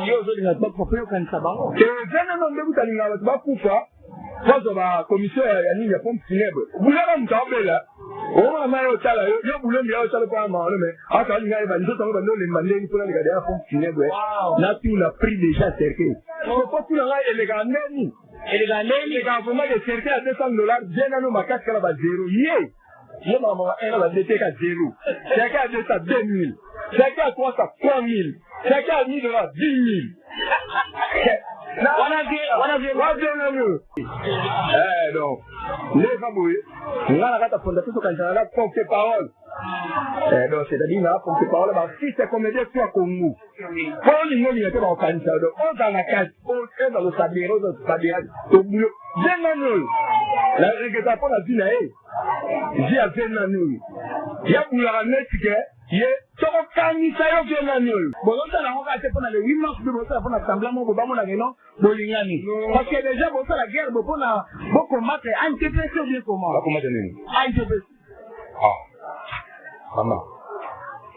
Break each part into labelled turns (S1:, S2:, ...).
S1: Yo zolinga bakopeyo kanisa bango.
S2: Zena no ndebu talinga bato bakufa. Kwazo ba commission ya nini ya pompe funèbre. Bulaba mtabela. O ma yo tala yo bulo mi yo tala kwa ma le mais ata linga ba nzo tango bando le mande ni pona liga ya pompe funèbre. Na tu la prix déjà cerqué. On peut tout la élégandeni. Élégandeni quand vraiment de cerqué à $200 zena no makasi kala ba zéro. Ye maman elle va déter à zéro. Cerqué à 200 2000. Cerqué à 300 3000. Cerqué à 1000 $10 000. Donc, les familles, nous avons la fondation quand on a porté parole. Donc, c'est-à-dire, on a porté parole, si c'est comme des fois comme nous. Quand on est dans le cancer, on dans la case, on est dans le sablier, on est dans le sablier, au boulot. La régulation de la vie, j'ai à 20 ans. Il y a pour la remettre, il y a tout canisa yo venanyo. Bolonta na ngoka te pona le 8 mars de bossa pona semblement bo bamona ngeno bolingani. Parce que déjà bossa la guerre bo pona bo combattre anti-PC bien comment. Ba combattre nini? Anti-PC. Maman.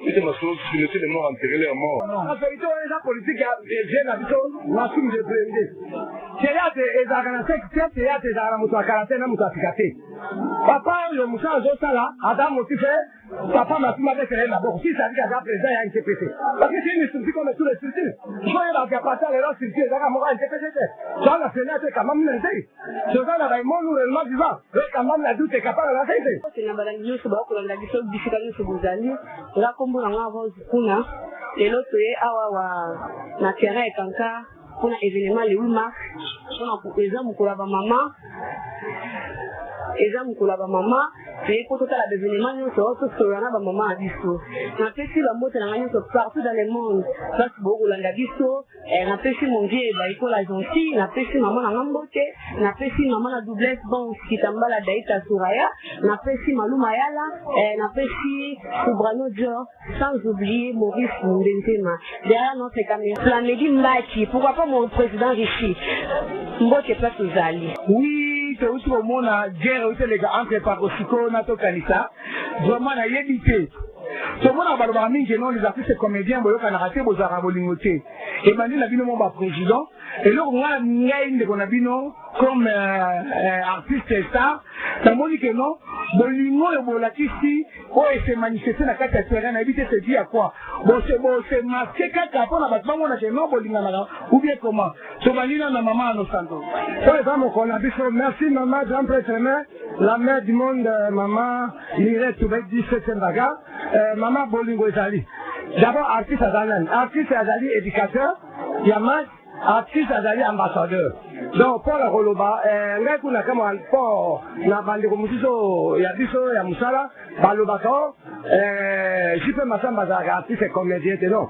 S2: C'est ma chose, je ne sais les morts enterrés les morts. En vérité, on est dans la politique, j'ai l'habitude, la somme de président. Théâtre et Zaganasek, théâtre et Zaramoto à Karate, n'a pas de papa, le moussa, là, Adam aussi fait, papa m'a tout fait là-bas. Si ça dit qu'à présent, il y a une TPC. Parce que c'est une structure comme tous les structures. Je vois la capacité, les autres structures, il y a une TPC. Dans la fenêtre, quand même, il y a ce genre de monde, nous, le monde vivant, quand même, la doute est capable de la faire. C'est une balade, nous, c'est bon, qu'on a dit ça, difficulté sur vos amis. Là, comme on a kuna lelo toye awa na terrain kanka kuna événement le 8 mars kuna eza mukula ba mama toye ko tota la événement nyonso to na ba mama biso na pesi la mbote na nyonso partout dans le monde parce que beaucoup langa biso na pesi mon dieu ba iko la gentil na pesi maman na mbote na pesi maman na doublesse bon kitambala daita suraya na pesi maluma yala na pesi Kubrano Dior sans oublier Maurice Ndentema derrière notre caméra Planedi Mbaki pourquoi pas mon président ici mbote place aux alliés oui c'est aussi au monde à guerre aussi les gars entre Pakosiko nato kanisa vraiment na yébité tout le monde a balbami que non les artistes comédiens boyo kana raté bozara bolingoté et bandi na bino mon ba président et là on a une de konabino comme artiste star ça me dit que non bolingo et bolakisi o et se manifester na kata terrain na éviter se dire quoi bon c'est masqué kaka pour na batbango na que non bolinga na ou bien comment to balina na maman no santo par exemple on a dit merci maman Jean Prétremer la mère du monde maman Lire Toubek 17e baga maman bolingo ezali d'abord artiste azali éducateur yamas artiste azali ambassadeur donc pour la roloba ngai kuna kama pour na bandeko musiso ya biso ya musala baloba ko JP Massamba za artiste comédien non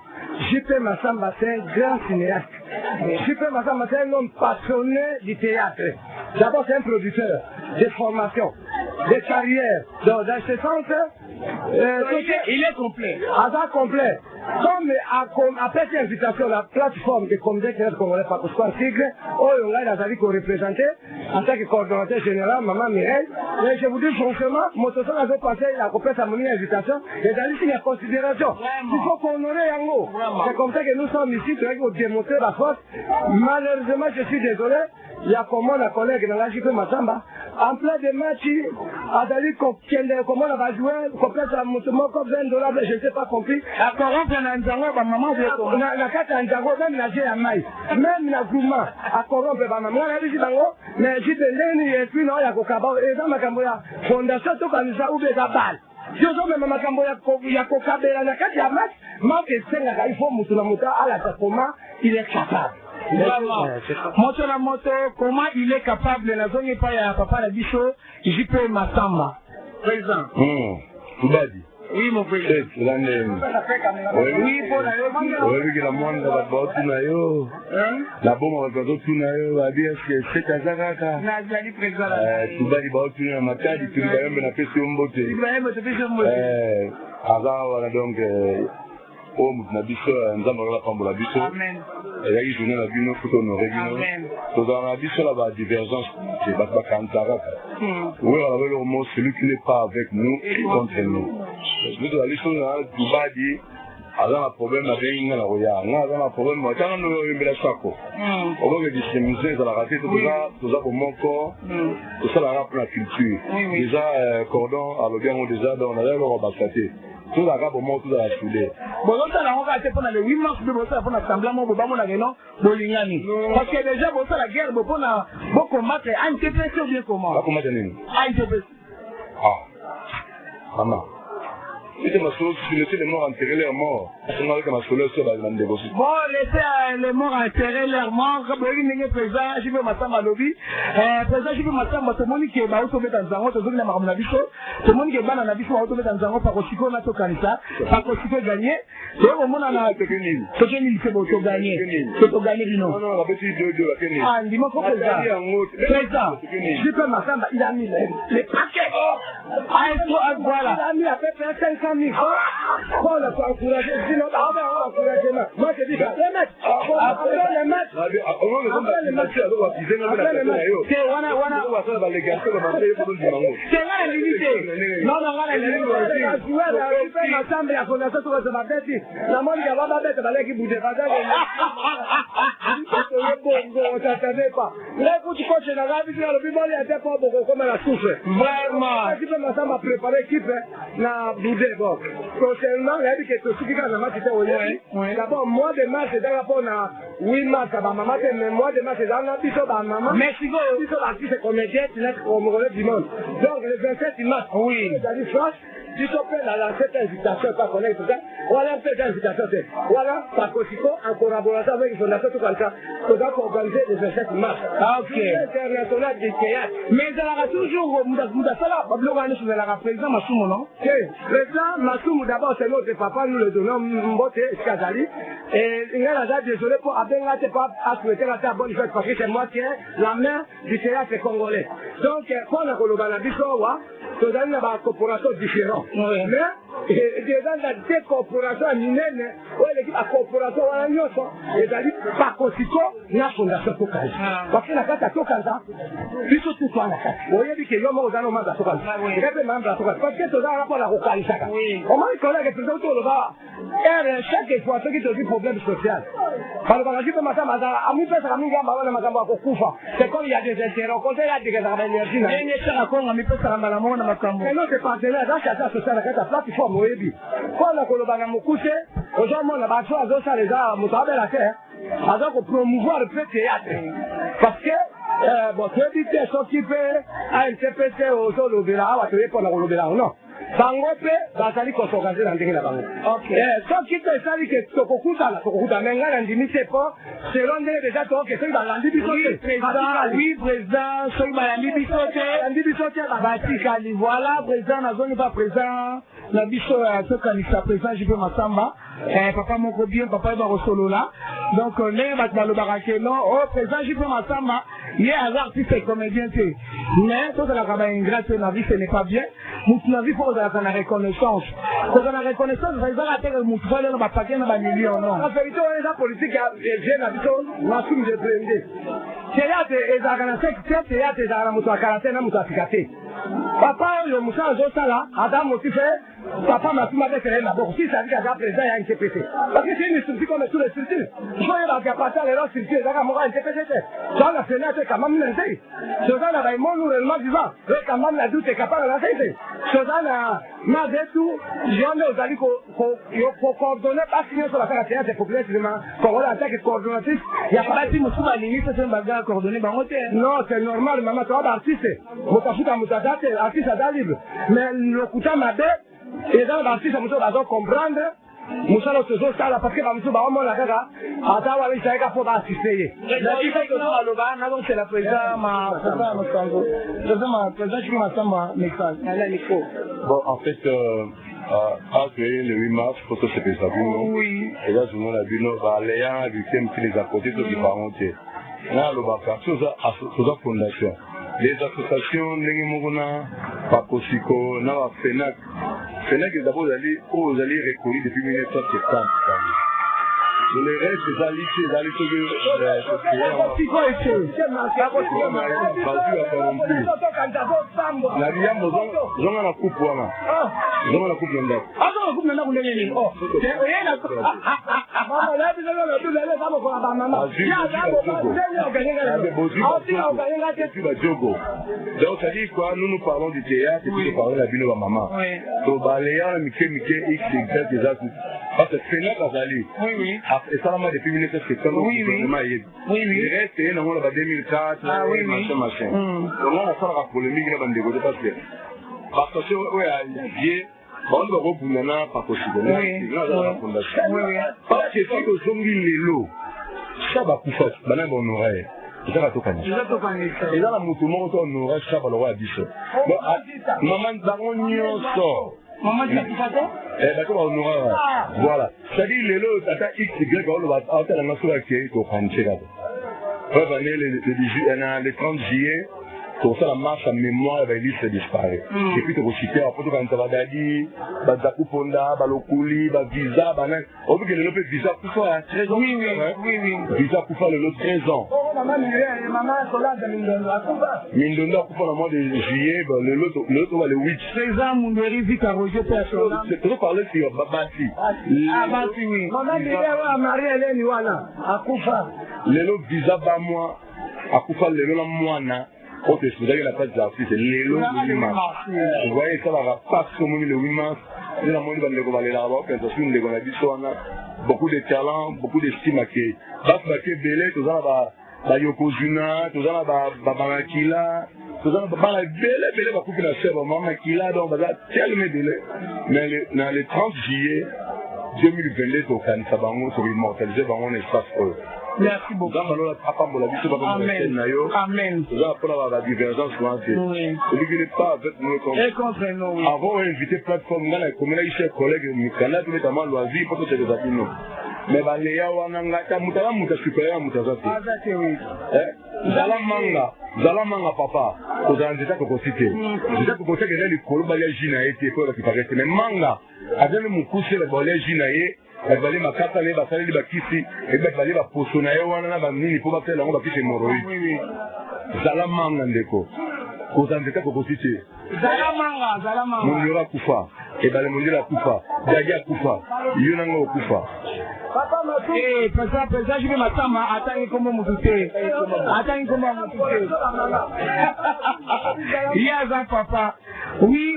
S2: JP Massamba c'est un grand cinéaste JP Massamba c'est un homme passionné du théâtre d'abord c'est un producteur de formation de carrière donc dans ce sens il est complet hasard complet comme après cette invitation la plateforme de comédien congolais Pakosiko Tigre oyo ngai nazali ko représenter en tant que coordonnateur général maman Mireille mais je vous dis franchement motoso nazo passer la copesse à mon invitation et dans une considération il faut qu'on honorer yango c'est comme ça que nous sommes ici pour démontrer la force malheureusement je suis désolé il y a comment la collègue dans la JP Massamba en plein de match azali comment on va jouer copesse à motomo comme $20 je ne sais pas compris na nzango ba maman na kata nzango même na ya mai même na groupement a corrompre ba maman na bisi bango mais jitendeni et puis no ya kokaba eza makambo ya fondation to kanisa ubeza bal jozo me makambo ya kokabela na kati ya match manque senga il faut mutu na muta ala comment il est capable moto na moto comment il est capable na zongi pa ya papa na biso JP Massamba président Tubadi. Oui, mon frère. Oui, pour la oui, la moindre de la botte, la bombe de la tout va dire que c'est un zagaka. Tu vas y botter une matin, tu vas même la question beauté. Tu vas même te faire beauté. Alors, donc, homme, na biso, nzamba la pambola biso. Amen. Et là, il joue la bino, faut honorer bino. So dans la biso, là, la divergence, c'est pas kantara. Oui, alors, le mot, celui qui n'est pas avec nous, est contre nous. Nous, dans la biso, là, Toubadi,
S3: aza na problème abengi nga na koya nga aza na problème atanga no yombela sako okoke distribution ezalaka te toza bomoko tosalaka mpona culture déjà cordon alobi yango déjà donc naza eloko basa te tozalaka bomoko tozala soudé
S1: bozosala yango kaka te mpona le 8 mars mpe bozosala mpona assemblement moko bobamonaka no bolingani parce que déjà bozosala guerre mpona bocombattre ANTPC ou bien comment
S3: bakombattre nini
S1: ANTPC
S3: Maman. C'était ma chose, tu laissais les morts enterrer leurs morts. On avait comme un soleil sur la grande dévotion.
S1: Bon, laissez les morts enterrer leurs morts. Comme il y a président, je vais m'attendre à lobby. Président, je vais m'attendre à tout le monde qui est dans Zango, tout le monde qui est dans Nabiso, tout le monde qui est dans Nabiso, dans Zango, par Osiko, n'a pas Kanisa, par Osiko gagné. Et au monde, on a c'est que c'est beau, tu gagné. C'est pour gagner, non.
S3: Non, on a petit 2-2,
S1: ah, dis-moi quoi, président. Je peux m'attendre, il a mis les paquets. Ah, voilà. Il a mis à peu près 500 000 francs. Pour encourager, sinon, moi je dis, les matchs. Après les matchs. C'est là l'unité. Non, la d'abord, mois de mars, c'est d'abord 8 mars, mois de mars, c'est dans la biso, maman. Mexico, biso, l'artiste comédien, c'est notre congolais du monde. Donc, le 27 mars, oui. C'est-à-dire, France, biso, la cette invitation, pas connaître tout ça. Voilà, cette invitation, c'est. Voilà, par Cosico, en collaboration avec les fondateurs, tout comme ça, nous avons organisé le 27 mars. Ah, ok. International du théâtre. Mais il y aura toujours, Moudasala, le président Massoumou, non? Oui, président Massoumou, d'abord, c'est notre papa, nous le donnons, Mbote, Skazali. Et il a désolé pour Abenga, c'est pas à souhaiter la bonne fête, parce que c'est moi qui ai la main du théâtre congolais. Donc, quand on a colonisé Bissowa, nous avons une corporation différente. Mais, déjà, dans des corporations mineures, l'équipe à corporation, c'est-à-dire, par conséquent, la fondation Tokazi. Parce que la carte à Tokaza, il faut tout faire la carte. Vous voyez que l'homme aux animaux de Tokazi. Il y a des membres de Tokazi. Parce que tu as un rapport à la localité. Au moins, il connaît que tout le monde, chaque exploitation qui te dit problème social. Par le bagage de Matam, à mi pesa à mi gamba, on a Matam à Kokufa. C'est comme il y a des intérêts, on compte il y a des énergies. Il y a des accords à mi pesa à Malamon, à Matam. Mais non, c'est partenaire, dans cette social, la plateforme, oui. Quand on a Kolobana Mokouché, aujourd'hui, on a battu à Zosa les arts, Moutabe la terre, alors qu'on promouvoir le théâtre. Parce que, bon, tu dis que ce qui fait à NTPC au sol au Béla, à te répondre au Béla ou non. Bango pe bazali kosokaze na ndenge na bango. Okay. Soki to esali ke tokokuta menga na ndimisi po selon ndenge déjà to ke soki balandi biso te. Oui, président, soki balandi biso te batikali. Voilà, président nazoni pas présent na biso tokanisa président JP Massamba. Papa moko bien, papa eba kosolola. Donc ndenge bato balobaka ke non, oh président JP Massamba, il est artiste et comédien te. Mais tout la kaba ingrate na vie ce n'est pas bien. Moutou vie faut la reconnaissance. Quand on a reconnaissance, ça va rater le moutou va dans paquet dans millions non. En vérité, on est la politique j'ai l'habitude Massoum de blender. Théâtre et théâtre et la moutou à quarantaine na moutou à fikate. Papa le moussa zo là, Adam aussi fait papa Massoum avec elle d'abord si ça dit qu'à présent il y a une CPC. Parce que c'est une structure comme tous les structures. Je vois la capacité les autres structures ça comme une CPC. Dans la fenêtre quand même l'entrée. Ce genre là il monte réellement vivant. Quand même la doute est capable de la faire. Sozana, Mazetu, j'en ai aussi pour coordonner, pas signer sur la carte c'est populaire, pour en tant que coordonnatrice, il n'y a pas de moussou à l'inique, c'est un bagage coordonné par hôtel. Non, c'est normal, maman, tu as d'artiste, Moutafuta Moutadate, artiste à libre. Mais le Kouta Mabé, et dans l'artiste, Moussa va comprendre. Moussa le toujours ça là parce que Moussa va au moins la caga. Attends, on va essayer de pouvoir assister. Donc c'est la présidente ma présidente qui m'a samba message.
S3: Bon, en fait, après le 8 mars, pour que c'est ça. Oui. Et là, tout le monde a vu nos balayants, victimes qui les a côté, tout qui parlent. Là, le bas chose à fondation. Les associations, les Muguna, Pakosiko, Nava Fenak. Fenak est d'abord allé reconnu depuis 1970. Le reste des alliés, les alliés Vraiment la coupe de ndako.
S1: Ah non, la coupe de ndako ndenge nini? Oh, c'est rien la coupe. Maman là biso le tout le ça ko ba maman. Ya ba ko ba
S3: Jogo. Donc ça dit quoi, nous parlons du théâtre et puis nous parlons de la bino ba maman. Donc baléa mike X exact des autres. Parce que c'est là Kazali.
S1: Oui.
S3: Et ça m'a depuis 1970. Oui. Il reste dans le 2004. Ah oui. Machin. Donc on a fait la polémique là bande de parce que ouais, on va reprendre par possible. Parce que si vous zombie les lots, ça va couper. Banane bon oreille. Ça va tourner. Et là la moto monte en oreille, ça va le roi biche. Maman d'Aron sort.
S1: Maman dit ça quoi?
S3: D'accord, on aura. Voilà. C'est-à-dire les lots, tata X, Y, on va à la nation qui est au Panchega. Le 30 juillet. Pour ça, la marche à mémoire va se disparaître. Et puis, tu vas citer, après, tu vas dire, Bazaku Ponda, Balokuli, Visa, Banan. On veut que le lot Visa Koufa à 13 ans. Oui. Visa Koufa le lot 13 ans.
S1: Oh, maman, soldat de Mindonda Koufa.
S3: Mindonda Koufa, le mois de juillet, le lot va le 8.
S1: 13 ans, mon mari vit à Roger Persona.
S3: C'est trop parler sur Babati.
S1: Ah, Babati, oui. Maman, il est à Marie-Hélène Iwana, à Koufa.
S3: Le lot Visa Bamois, à Koufa, le lot Moana. Oh, c'est vous avez la place de l'artiste, c'est l'élo de 8 mars. Vous voyez, ça va pas sur le 8 mars. Nous avons dit là-bas, beaucoup de talent, beaucoup d'estime à qui. Bas Baké Belé, tout ça va Yokozuna, tout ça va Bamakila, tout ça va Belé, va couper la sève, Mamakila, donc va tellement Belé. Mais le 30 juillet 2022, au Canada, ça va immortaliser dans un espace.
S1: Merci beaucoup.
S3: Amen. La divergence, oui.
S1: Contre nous.
S3: Avant, on a invité plateforme, on a commis chers collègues, notamment loisir, pour que c'est des appuis. Mais Baléa, on a un supérieur, Zalamanga papa, aux endroits qu'on cite. Je sais que les Colombiens Gina été quoi qui paraît, mais manga, avec mon coucher, les bolets Ginaé. Elle va aller ma carte, elle va aller ma kisi, elle va aller ma posonaï, on a il faut pas faire la honte à Moroï. Zalamanga ndeko. Aux endroits qu'on cite.
S1: Zalamanga.
S3: Mon Koufa. Et ben le monde la Koufa. Dagia Koufa. Yonango Koufa.
S1: Papa m'a dit, je vais m'attendre à attendre comment me douter. Attendre comment me douter. Il y a un papa. Oui.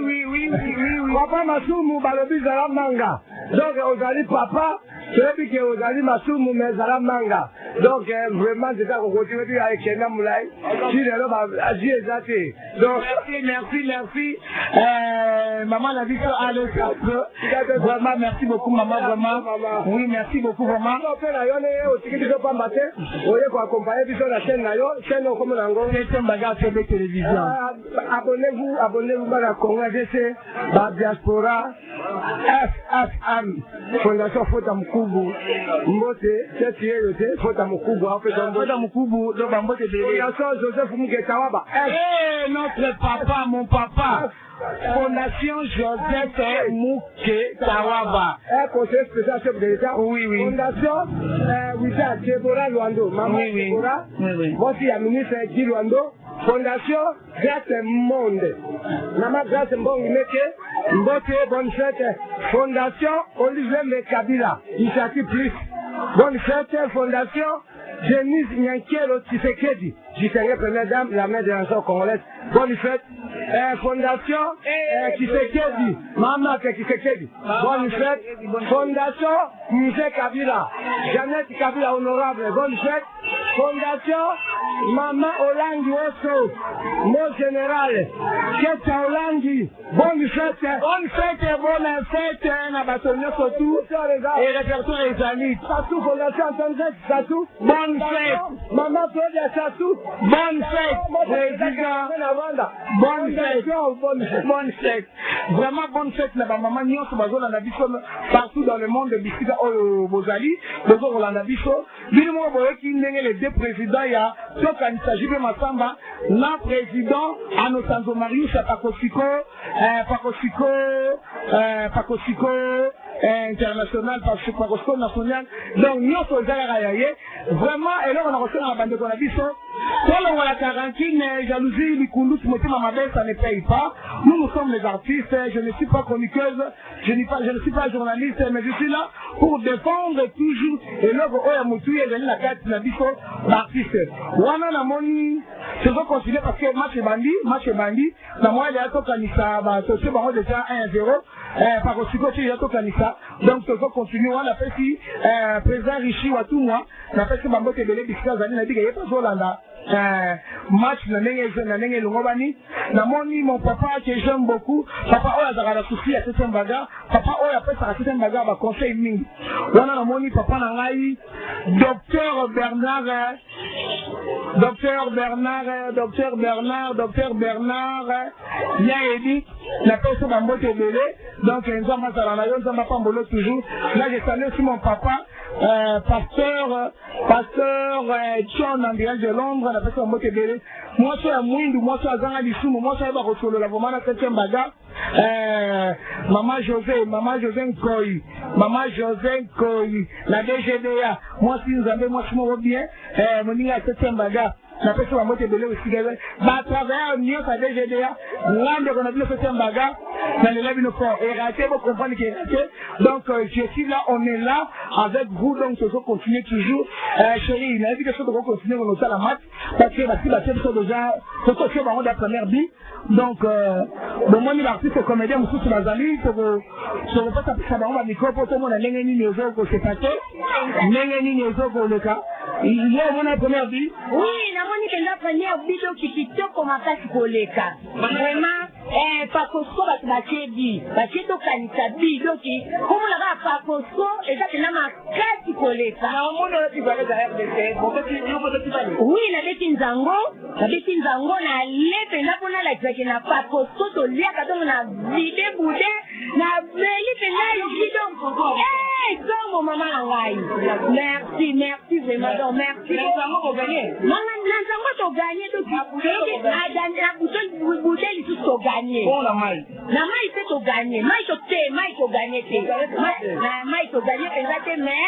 S1: Papa m'a dit, mon balobi Zalamanga. Donc, vous allez papa. Celui qui est aux alliés Massoumou, mais Zalamanga. Donc, vraiment, c'est ça qu'on continue avec Kenya Moulay. Si les gens agissent exactement. Donc, merci. Maman l'a dit sur Alessandro. Vraiment, merci beaucoup, maman, vraiment. Oui, merci beaucoup, vraiment. Abonnez-vous à la Congrès, la diaspora, FFM, Fondation Fota Mkubu, Mbote, c'est yote, Fota Mkubu, Fota Mkubu, Fondation Joseph Muketawaba. Notre papa, mon papa. Fondation Joseph Muketawaba. Conseil spécial chef de l'État. Oui. Fondation Wita Débora Luando. Maman Débora. Moi aussi, la ministre Guy Luando. Fondation Grâce Monde. Maman Grâce Mbongi Meke. Mbote, bonne fête. Fondation Olivier Mekabila. Initiative Plus. Bonne fête. Fondation Denise Nyankelo Tshisekedi. J'étais première dame, la mère de l'ensemble congolaise. Bonne fête. Fondation Tshisekedi. Maman Tshisekedi. Bonne fête. Fondation Musée Kabila. Jeannette Kabila honorable. Bonne fête. Fondation Maman Olangi Osso. Mon général. Keta Olangi. Bonne fête. Bonne fête. Nabatonio Sotou. Et répertoire les amis. Satou Fondation Antonzek Satou. Bonne fête. Maman Claudia Satou. Bonne fête. Président. Bonne fête. Vraiment bonne fête là-bas. Maman Nyonso Bazo Landabiso partout dans le monde de Bisika Bozali. Bazo Landabiso. Bilimo Boyoki Nenge les deux présidents. Il y a Sokanisa Jibe Massamba. La président Anosanzo Marius Pakosiko. Pakosiko international, Pakosiko national. Donc Nyonso Zagaraye. Vraiment, et là on a reçu dans la bande de Konabiso. Selon la quarantaine, jalousie, Likundu, Timothée Mabel, ça ne paye pas. Nous sommes les artistes, je ne suis pas chroniqueuse, je ne suis pas journaliste, mais je suis là pour défendre toujours et l'œuvre Oyamutu et la carte Nabiso, l'artiste. Wana Namoni, je veux continuer parce que match est bandi, la moyenne est à Tokanissa, c'est bon, déjà 1-0, par aussi côté, il y a Tokanissa, donc je veux continuer, on a fait si, président Rishi Watumwa, on a fait si Bambo Tebele, Bisca Zani, n'a dit qu'il n'y a pas Zolanda. Match na nenge longobani na moni mon papa que j'aime beaucoup papa oya zakara souci à cette bagarre papa oya pesa à cette bagarre ba conseil mingi wana na moni papa na ngai docteur Bernard ya edi la pesa bambo tebele donc nzamba sala na yo nzamba pambolo toujours là je salue aussi mon papa pasteur John André de Londres, la personne Mote Bele. Moi, je suis à Mouindou, moi, je suis à Zangadissou, moi, je suis à Barosolo, la Vomana, 7e bagarre. Maman José Nkoi, la DGDA. Moi, si nous avons, moi, je suis bien, mon île à 7e bagarre. La personne Mote Bele aussi, à travers New à DGDA, l'un qu'on a vu le 7e bagarre, dans les lèvres, et raté, vous comprenez qu'il est raté. Donc, je suis là, on est là, avec vous, donc, je vais continuer toujours. Chérie, il a dit que je dois continuer mon hôtel à match, parce que la cible sont déjà, c'est ce que je la première vie. Donc, bon, moi, l'artiste, c'est comédien, je suis sur la zali, je ne veux pas taper ça dans le micro, pour tout le monde, n'est-ce pas, que c'est passé, n'est-ce pas, pour le cas. Il y a mon première vie.
S2: Oui, la première vidéo qui comme un passe pour les cas. Vraiment, pas que ce soit dit, parce que donc, comme on a pas que ce et ça, c'est ma carte pour les cas. Oui, la Betinzango, na lettre, la qui n'a pas que ce lia quand on a vidé boudé, na veli vidéo. Comme maman merci vraiment, donc merci. Pour gagner. Non, tu gagné, donc bouteille, tu as gagné.
S1: Bon, la maille.
S2: La maille, c'est tu gagné. Maille, tu gagné. La maille, tu gagné, mais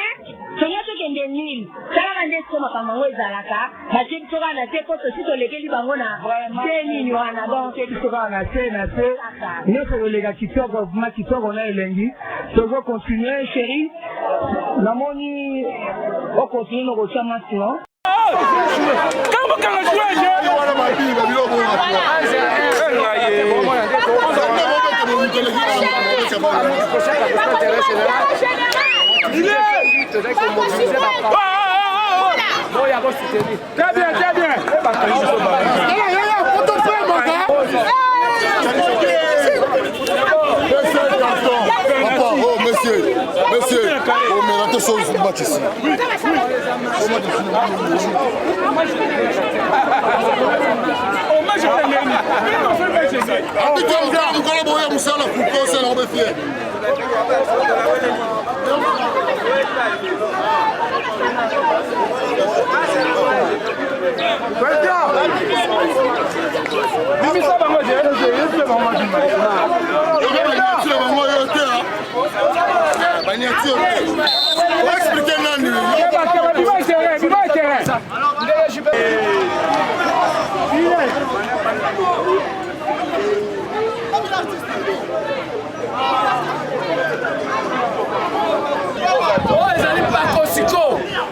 S2: tu as tout gagné 1000. Ça va rendre ce que maman est Zalaka. Parce que tu vas la tête, si tu les bangona, c'est mignon, donc tu seras la scène, nous sommes les gars qui sortent, on a l'élengi. Je veux continuer, chérie. La moni, on continue nos recherches maintenant.
S1: Très bien.
S4: Monsieur, on met la chose sur le match ici.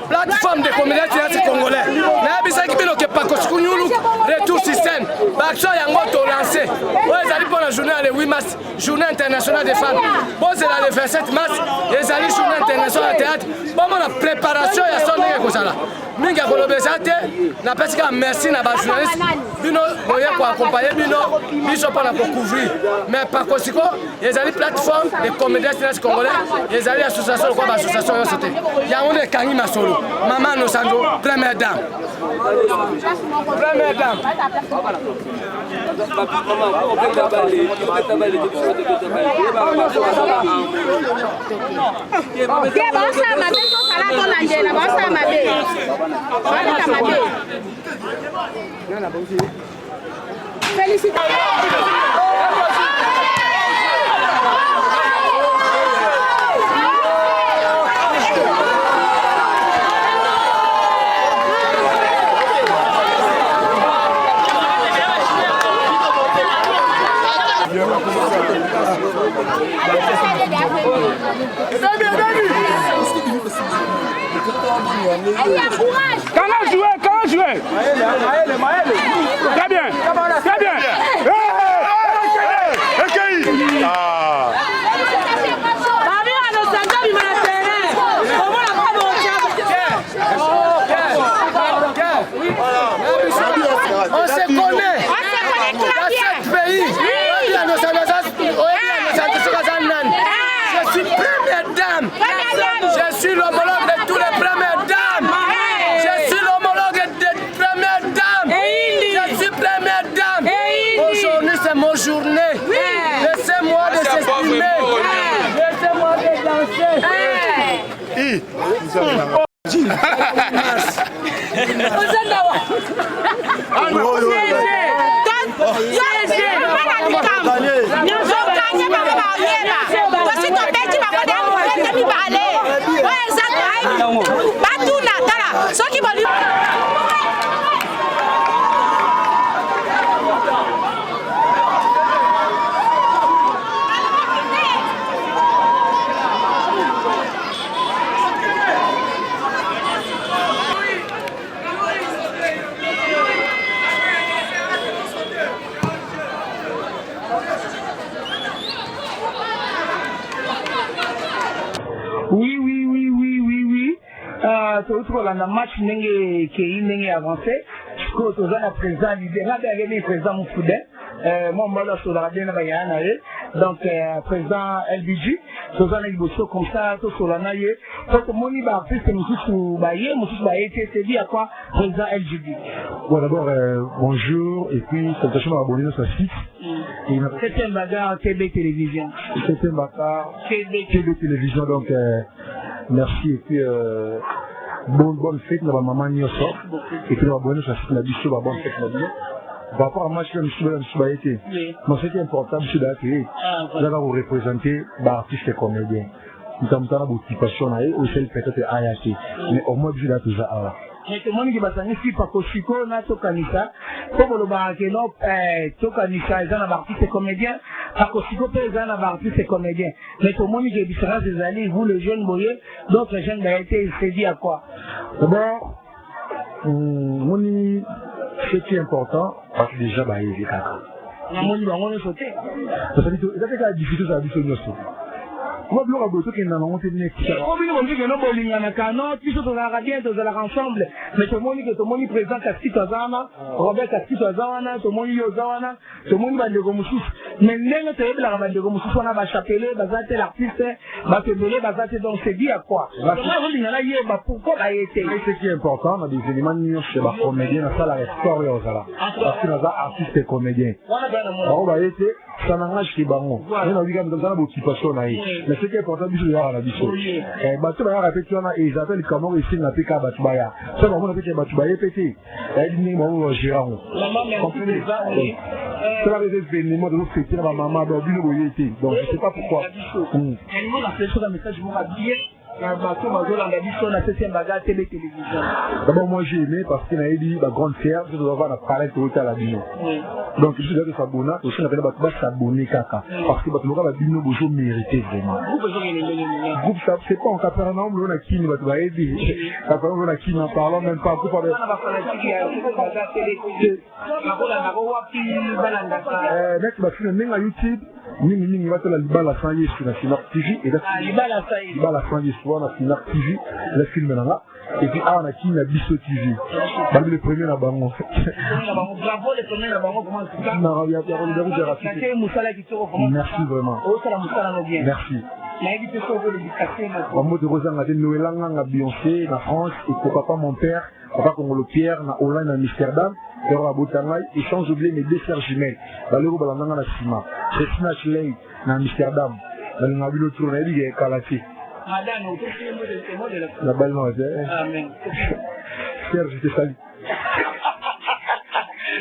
S5: Plateforme de comédie congolais. Retour système. L'action est lancé. Vous allez pour la journée le 8 mars, journée internationale des femmes. Vous allez le 27 mars, les allez journée internationale de théâtre. Bon, la préparation est son comme ça. Minga Kolobezate, n'a pas dit merci à la journaliste. Bino, moyen pour accompagner Bino, Bino pour couvrir. Mais par conséquent, les allez plateforme des comédiens congolais, les allez association quoi association c'était. Il y a un Kangi Masolo, Maman Nosando, première dame. Première dame.
S1: Comment jouer? Très bien.
S5: On se connaît dans ce pays. Je suis première dame. Je suis l'homologue de tous les premières dames. Je suis l'homologue des premières dames. Je suis première dame. Aujourd'hui, c'est mon journée. Laissez-moi de s'exprimer. Laissez-moi de danser.
S1: La match n'est avancé. Parce que le président libéral est président Moufoudin. Moi, je suis donc, président LBG. Nous avons des choses comme ça, tout sur la naïe. Donc, mon niveau artiste, nous sommes c'est dit à quoi président LGB.
S6: Bon, d'abord, bonjour, et puis, salutations à abonner sur site.
S1: C'est un bagarre TB Télévision.
S6: C'est un bagarre TB Télévision, donc, merci, et puis, bonne fête, ma maman n'y sort. Et puis, abonner sur site, la bichou, bonne fête, la bichou. Par rapport à moi, je suis été. Mais ce qui est important, c'est de vous représenter l'artiste et comédien. Nous avons une motivation, aussi peut-être AYT. Mais au moins, je suis là toujours à
S1: mais tout le monde qui va s'en ici parce que si on a tout canisa, comme le barrage non, tout canisa, ils ont un artiste et comédien, parce que si on peut, ils ont un artiste et comédien. Mais tout le monde qui est différent des années, vous, les jeunes, voyez, d'autres jeunes d'AYT, c'est dit à quoi?
S6: D'abord, ce qui est important, parce que déjà, il y a des cas.
S1: On est sauté.
S6: Ça veut dire que la difficulté, ça a dit que nous sommes. Comment vous avez dit que nous avons été nés?
S1: Comment vous avez dit que nous avons été nés? Puis nous avons dit que nous allons ensemble. Mais tout le monde présent Kasti Tazana, Robert Kasti Tazana, tout le monde Yozana, tout le monde va de Gomusous. Mais nous avons dit que Gomusous, on a chapelé, basé l'artiste, basé donc c'est dit à quoi? Pourquoi il a été?
S6: Ce qui est important, on a des éléments chez les comédiens, ça la histoire parce que nous avons artistes et comédiens. On va être, ça n'engage que Bango. On a dit que nous avons une motivation. Mais ce qui est important, c'est que nous avons la vision. Batu Baya répète, ils appellent comment ici n'a pas qu'à Batu Baya. Ça, on a fait que Batu Baya pété. Il dit, on gérant. Comprenez? Ça va être événement de l'autre côté, ma maman, donc, il nous été. Donc, je ne sais pas pourquoi. D'abord, moi j'ai aimé parce qu'il a dit la grande fière, je dois avoir la palette à la bino. Donc, je suis là de s'abonner, aussi on appelle s'abonner caca. Parce que la bino bonjour mérité vraiment. Groupe, c'est pas en Capernaum, on a qui nous va aider. Capernaum, on a qui n'en parlons même pas. Next, bah, finalement, à YouTube, nous va te la libala sans y sur la Synapse TV et la libala sans y sur la Synapse TV, le film là. Et puis, on a qui n'a Bisso TV. Parmi les premiers là-bas, en fait.
S1: Bravo, les premiers là-bas, comment ça?
S6: Non, il y a des racistes. Merci vraiment. Merci. En mode Rosa, on a des Noël en Beyoncé, en France, et pour papa, mon père, papa Congolo Pierre, en Hollande, en Amsterdam, et on a Botangaï, et sans oublier mes deux sœurs jumelles. Dans le groupe, on a la Sima. C'est Snatch Lane, en Amsterdam. Dans le ville autour, on a dit qu'il y a Kalati. La balle noire,
S1: amen.
S6: Pierre, je te salue.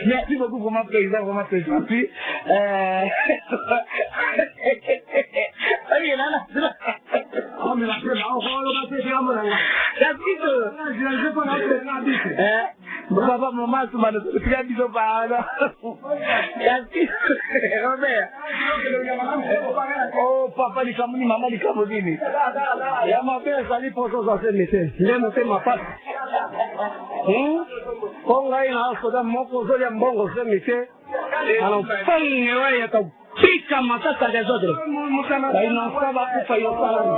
S1: Merci beaucoup pour mon président, vraiment c'est gentil. Papa, maman, tu m'as dit que tu as dit au parent. Robert. Oh, papa, il camoni, maman, il camoni. Il y a ma père, ça lui pour son ancien métier. Il a monté ma patte. Quand il y a un soldat, mon conseil, il y a un bon conseil métier. Alors, pas une erreur, il y a un pic à ma tête à des autres. Il n'en sait pas pour faire au salon.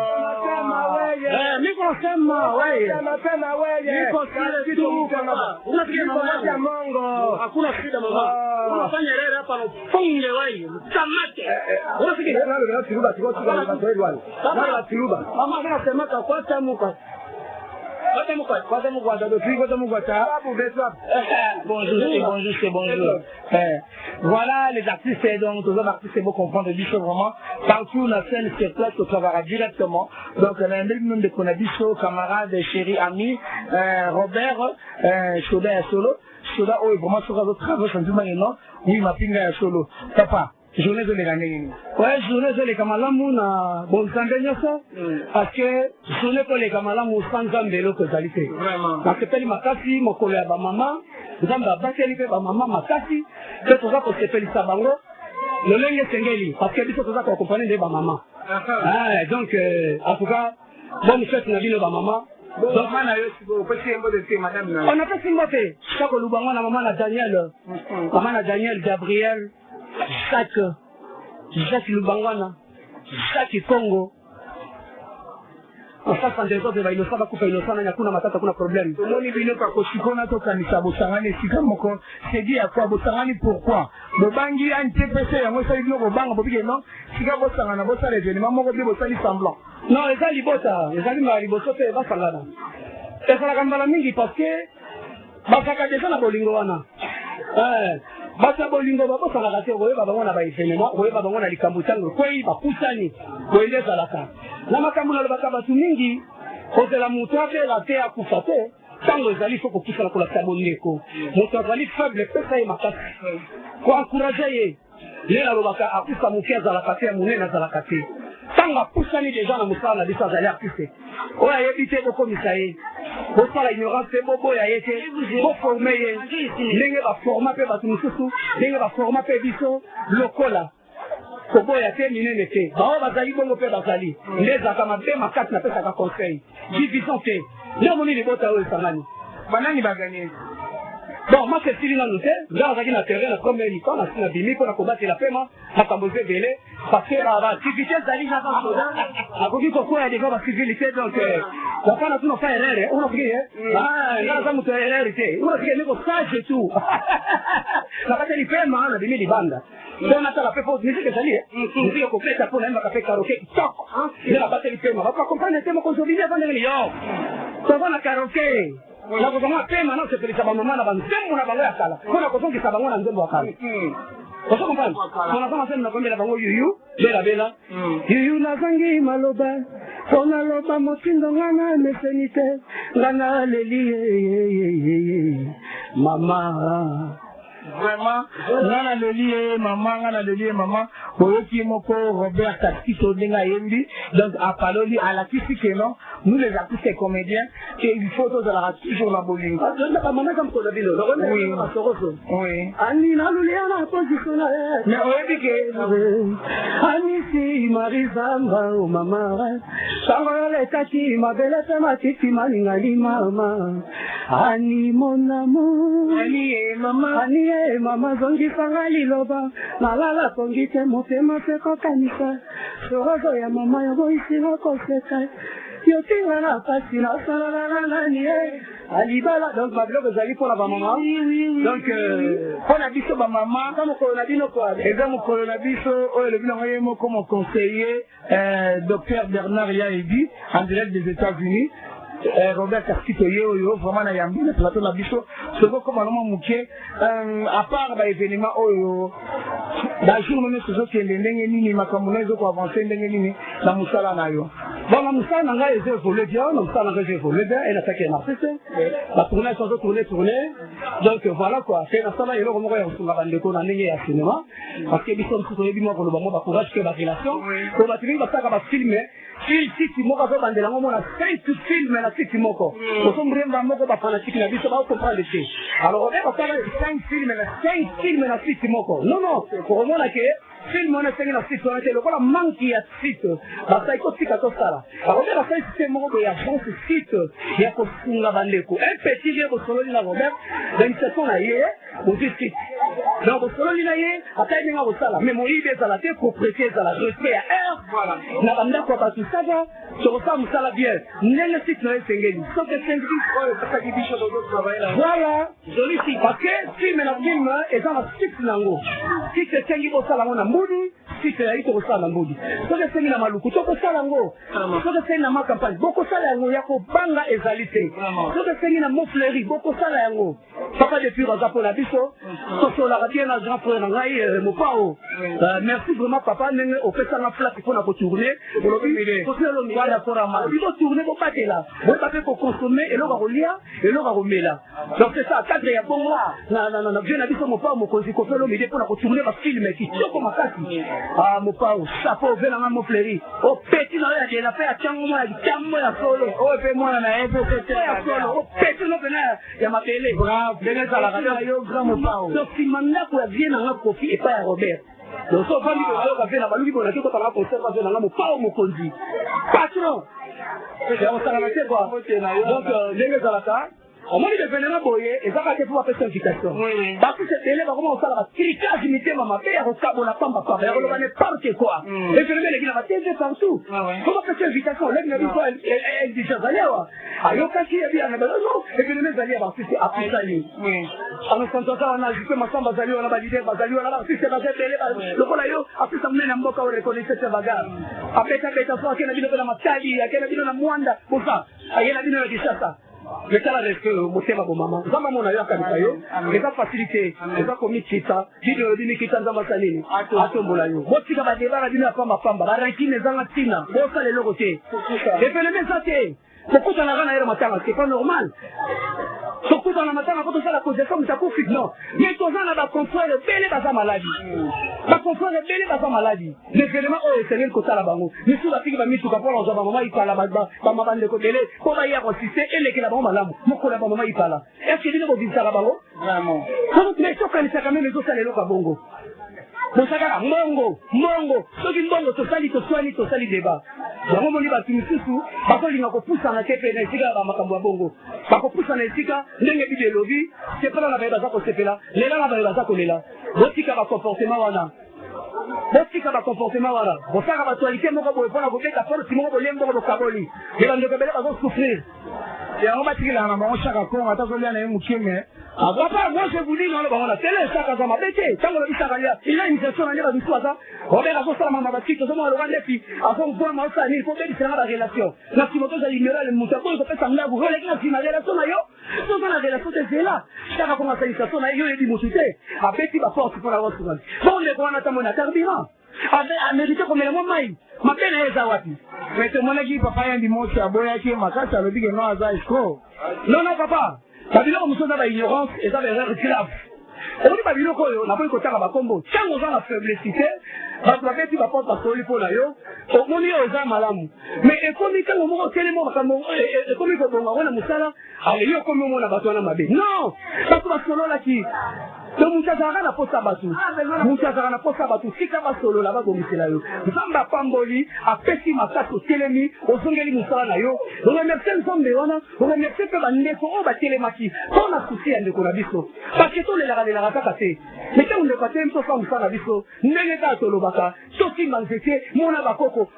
S1: Nikosema wewe. Hakuna shida mama. Unafanya rere hapa na funge wewe. Samate. Unasikia ndio tiruba tiruba. Mama anasema kwa tamuka. Bonjour. Voilà les artistes, donc tous les artistes vont comprendre du show vraiment. Partout la scène se place au travail directement. Donc on a un même de Konabiso, camarades, chéris, amis, Robert, Choda et Solo. Choda, oh, vraiment sur les travaux, c'est tout maintenant. Oui, ma pinga Solo. Papa. Journée de l'année. Ouais, journée de l'Ekamalamou na bon sandenyo ça. Parce que journée pour l'Ekamalamou sans zambelo que qualité. Vraiment. Parce que peli makasi mokolo ya ba maman, zamba bakeli pe ba maman makasi, que toza ko sepeli sabango. Le lenge sengeli parce que biso toza ko accompagner de ba maman. Ah, donc en tout cas, bonne fête na bino ba maman. Donc mana yo sibo pesi embo de madame na. On a pas simboté. Chaque lubango na maman na Daniel. Maman na Daniel Gabriel. Jacques Lubangwana, Jacques Congo. En face des autres, il ne faut pas couper le sang, il n'y a pas problème. Tout le monde est pas koshikona to kanisa bosangani sika moko. C'est dit à quoi bosangani pourquoi? Le bangi a une TPC, moi ça dit no banga bobike non. Sika bosangana bosala les événements moko bi bosali semblant. Non, les ali bota, les ali ma liboso te ba sangana. Et ça la kambala mingi parce que basaka déjà na bolingo wana. Basa bolingo bako sangaka te boye baba ngona ba ifenema boye baba ngona likambo tango kwei bakutani boye zalaka na makambo na lobaka batu mingi kozela mutabe la te akufa te tango ezali foko kufa na kola tabondeko moto azali faible pesa ye makasi ko encourager ye lela lobaka akufa mukia zalaka te munena zalaka te tanga pusani déjà na musala na bisa zali artiste oya yebite ko komisa ye bo sala ignorance bobo ya yete bo former ye ndenge ba forma pe batu mususu ndenge ba forma pe biso lokola ko boya te minene te ba bazali bongo pe bazali ndeza kama be makati na pesa ka conseil division te leo moni ni bota oyo sanani banani baganye. Bon, moi c'est Sylvie Nanoute, j'ai regardé la terrain, la première émission, la bimi pour la combattre la paiement, la camboser belé, parce que l'activité d'aller dans un soda, la copie pourquoi il y a des gens d'activité, donc, la femme a tout fait erreur, on a pris, la femme a erreur, on a pris, on a sage et tout. La fête du paiement, la bimi des bandes. Donc, on a fait la paix pour musique, ça y est, on dit qu'on fait ça pour l'un, on a fait karaoké, toc, il a battu le paiement, on va pas comprendre le thème qu'on se dit avant de venir, on va la karaoké. La kozonga pema na sepelisa ba mama na banzembo na bango ya kala. Kona kozongisa bango na nzembo ya kala. Oso comprendre? Kona kama sema na kombela bango yuyu, bela bela. Yuyu na zangi maloba. Kona loba motindo ngana mesenite. Ngana leli mama. Vraiment, ngana leli maman, oyoki moko Robert Taxito denga yendi, donc à Paloli à la physique non, nous les artistes et comédiens, il faut toujours la bolingo. Oui. Ani na luliana position mais oyebi ke ani si marizamba o mama, sangole tati mabele tema titi maningali mama, ani mon amour, ani mama zongi fangali loba nalala kongite motema seko kanisa sorozo ya mama ya boisi loko seka yotinga na pasi na salala ni alibala donc bablo zali pour la maman donc on a biso ba maman comme coronavirus quoi exemple coronavirus o le bino yemo comme conseiller docteur Bernard Yaebi en direct des États-Unis. Robert Taxito yo vraiment na yambi na plateau na biso soko comme normalement muke à part ba événement oyo da jour même ce jour qui ndenge nini makambo nezo ko avancer ndenge nini na musala na yo Bon, la moussa n'a pas évolué bien, la moussa n'a pas évolué bien, elle a attaqué un artiste. La tournée, sans tourner. Donc voilà quoi. C'est la salle, il y a le remords sur la bande de qu'on a négé à cinéma. Parce que bisous, tout le monde, pour le moment, courage que la relation. Pour la télé, il va faire un film. Si tu m'as pas bandé la maman, 5 films, la si tu m'as pas. Nous sommes vraiment moko ba fanatique na biso ba comprendre le fait. Alors on est pas 5 films, la si tu m'as pas. Non, pour moi là que film on a fait na site on a été le voilà manque ya site. Ba ça iko tika to sala. Alors on a fait système moko ya bon site ya ko sunga bandeko. Un petit lieu pour solo na Robert, dans cette zone là hier, au site. Donc solo na hier, après ninga ko sala. Mais moi il est à la tête pour préciser à la respect à heure. Voilà. Na banda ko ba ça va. Sur ça, nous allons bien. N'est-ce site dans les Sengeli. Sauf que Sengeli, voilà. Joli site. Parce que film est dans la site Nango. Si c'est Sengeli au salon à Moudi, si c'est Aïto au salon à Moudi. Sauf que Sengeli à Maluku, sauf que Salango. Sauf que Sengeli à ma campagne. Beaucoup Salango, Yako Banga et Zalité. Sauf que Sengeli à Montfleury, beaucoup Salango. Papa depuis Razapo la Bisso. Sauf que la radio n'a grand frère Nangaï, mon pao. Merci vraiment, papa. Au fait, ça m'a flatte, il faut la retourner. Il faut tourner pour pas là. Vous tapez pour consommer et l'on va relire et l'on va remettre là. Donc c'est ça, 4 et à bon moi. Non, je n'ai dit mon père, mon cousin, qu'on fait l'homme, il est pour la retourner parce qu'il met qui tire comme un casse. Ah, mon père, chapeau, venez à mon fleury. Oh, petit, non, il a fait à Tiango, il a solo. Oh, fais-moi, il a fait à solo. Oh, petit, non, il a ma télé. Bravo, venez à la radio, grand mon père. Donc, si mandat pour vienne à un profit et pas à Robert. Donc, ça va lui la balugi pour la chose par rapport à ça, mon père, mon conduit. Patron! On s'en a fait quoi? Donc, les Zalata, on m'a dit de venir à Boyer et ça va être pour faire cette invitation. Parce que cet élève va commencer à la critique, imiter ma mère, au câble, la pamba, on va n'importe quoi. Et je le mets les gars, TV partout. Comment faire cette invitation? Elle dit, Zalia, alors, quand il y a bien, et je le mets Zalia, parce que c'est à Poussali. Alors, quand on a ajouté ma femme, Bazali, on a validé, Bazali, on a validé, c'est Bazali, le Polayo, après ça me met un boca, on reconnaît cette bagarre. Après ça, il y a un video de la Matali, il y a un video de la Mwanda, pour ça. Il y a un video de Chassa. Mais ça, avec mon thème à mon maman. Ça m'a mon aïe à Kanikayo. Et ça facilité. Et ça commis Chita. Dit de Nikita Zamasanini. À Tombolayo. Bon, si ça va débarrasser à dîner à Pamba Pamba. La rankine est dans la Tina. Bon, ça, les logos. Et puis le message, pourquoi tu as la rana à matin? C'est pas normal. Surtout dans la matin, quand on fait la position, mais ça profite, non. Mais quand on a la confrère, le bel est sa maladie. La confrère, le bel est sa maladie. Les éléments, oh, c'est le côté là, bango. Mais sous la fille va mettre tout rapport, on va maman, il parle là-bas, maman, de côté, pour va y avoir assisté, et les qui là-bas, maman, mon collègue, maman, il parle là. Est-ce qu'il y a des gens là, bango? Vraiment. Donc, mais sauf quand il s'est quand même les autres, les locaux, bongo. Bosaka mongo soki mbongo tosali débat yango moni bato misusu bakolinga kopusana te pe na esika ba makambo ya bongo bakopusana esika ndenge bibi elobi sepela na baye baza kosepela lela na baye baza kolela botika bakomportement wana bosaka batualité moko boye mpona kobeta porte moko bolie mboko bokaboli ebandeko ebele bazosouffrir yango batikilaka na bango chaka kongo ata kolia na ye mokeme. Papa, moi je vous dis, non, on a télé, ça, quand on m'a bêté, quand on a dit ça, il y a une gestion, on a dit ça, Robert a fait ça, ma bâtisse, tout le monde a dit, avant, pour moi, ça, il faut que c'est la relation. La Timoto, j'ai ignoré le mouton, il faut faire ça, vous voyez, la relation, tout la relation, c'est là. Chaque fois qu'on a dit ça, il y a dit, moussouté, a bêté, ma force pour la ressource. Bon, les grands, on attend mon carburant. A mérité comme le moment, ma peine est Zawati. Mais c'est mon équipe, papa, il y a des mots, c'est à boire, qui est ma casse, ça veut dire que non, à Zaïsko. Non, papa. Babylon muso na ba ignorance et ça erreur grave. On dit Babylon ko na po ko tanga ba kombo. Tango za na faiblesse. Ba profeti ba porte ba soli po na yo. O moni o za malamu. Mais ekomi tango mo tele mo ba mo ekomi ko bonga wana musala. Ale yo komi mo na bato na mabe. Non. Ba ko solo la ki. Donc Moussazara n'a pas sabatu. Moussazara n'a pas sabatu. Si ça va solo là-bas, comme c'est là. Zamba Pamboli a pété ma tête au télémi, au Zongeli Moussara na yo. On remercie le somme de Wana, on remercie que Bandeko, on va télémaki. On a souci à Ndekonabiso. Parce que tous les rata cassés. Mais quand on ne passe pas sur Moussara Biso, Negeta Tolobaka, Soti Manzeke, Mona Bakoko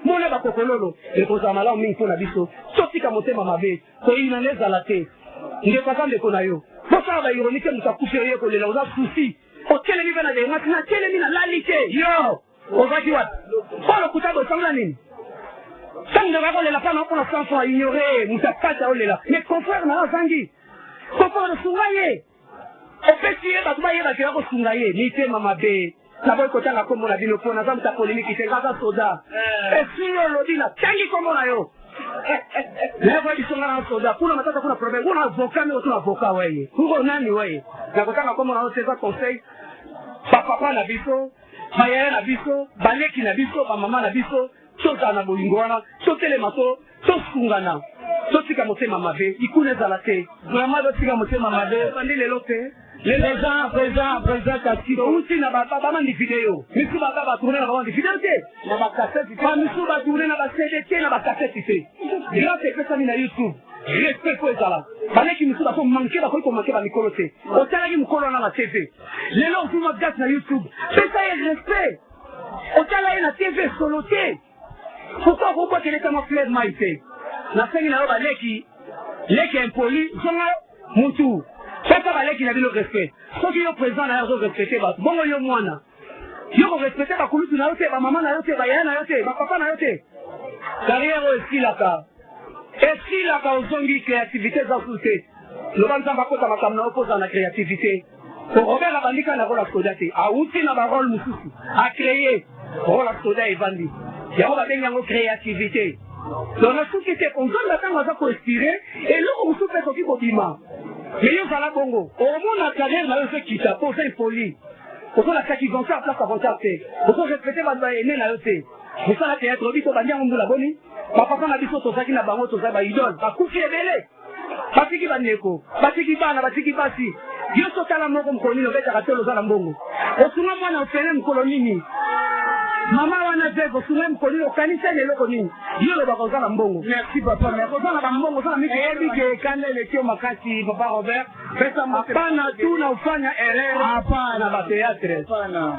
S1: Lolo. Et pour ça, malin, il faut la biso. Soti Kamote Mamabe, so il en est à la tête. Il est pas comme Ndekonayo. Ça va ironique, nous avons coupé les collègues, nous avons souci. Au télémi, on a des matins, la télémi, la lalité. Yo! On va dire, pas le couteau de Sanganin. Tant que nous avons les lapins, on a sans à ignorer, nous avons pas ça, là. Mais confrère, nous avons Sangi. Confrère de Sungaye. Au petit, parce que nous avons Sungaye, Nité Mamabe. La bonne côté, la comme on a dit, le pont, nous avons ta polémique, c'est grâce à Soda. Et si on l'a dit, la Tangi comme on a yo. Leo isonga na soda kuna matata kuna problème kuna avocat mais kuna avocat wewe uko nani wewe na kutaka kama unaoteza conseil papa na biso mayaya na biso baleki na biso ba mama na biso tota na bolingwana totele mato tosungana totika motema mabe ikune za la te vraiment totika motema mabe bandi lelo te les présent Castillo uti na baba mandi vidéo misu baba ba tourner na baba vidéo te na ba cassette pas misu ba tourner na ba CD te na ba cassette te là c'est que ça na YouTube respect pour ça baleki misu ba ko manquer ba ko manquer ba mikolo te o tala ki mukolo na la TV lelo tu ma gat na YouTube c'est ça y respect o tala na TV solo te pourquoi vous pas que les camarades fled maïté na sengi na ba leki impoli zonga mutu papa baleki na bilo respect soki yo président na yo respecter ba bongo yo mwana yo respecter ba kulutu na yo te ba mama na yo te ba yaya na yo te ba papa na yo te carrière esilaka ozongi créativité za soute loba nzamba kota makambo na opoza na créativité Robert abandika na rôle à soda te auti na ba rôle mususu a créer rôle à soda evandi yango babengi yango créativité donc na soki te onzamba ntango aza koinspire eloko mosusu mpe soki kobima mais yo zala bongo omona carrière na yo ezokita mpo oza impoli ozolakaki vancer place avantage te ozorespecte bato baene na yo te mosala théâtre obi to bandi yango mbula boni bapapa na biso tozalaki na bango toza baidole bakufi ebele batiki bandeko batiki bana batiki basi yo totala moko mokolo nini obetaka te oza na mbongo osunga mwana ofele mokolo nini mama wana zeko osunga mokolo nini okanisa eloko nini yo lobaka oza na mbongo merci papa merci oza na bambongo oza na miki eyebi ke ekanda elekio makasi papa Robert hapana tu na ufanya erreur hapana bateatre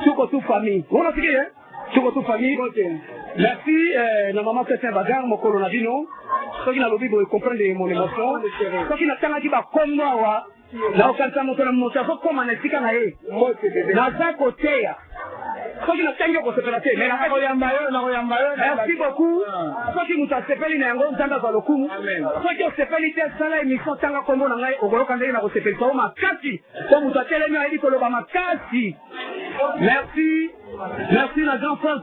S1: tuko tu famille unasikia tuko tu famille merci na mama Christian Bagar mokolo na bino soki na lobi boye comprendre mon émotion soki na tanga ki ba kombo wa na okanta moto na moto so koma na sika na ye na za kotea soki na tanga ko sepela te mais na ko yamba yo merci beaucoup soki muta sepeli na yango nzamba za lokumu soki sepeli te sala émission tanga kombo na ngai okoloka ndenge na ko sepeli so makasi ko muta telemi ayi ko loba makasi merci la grand frère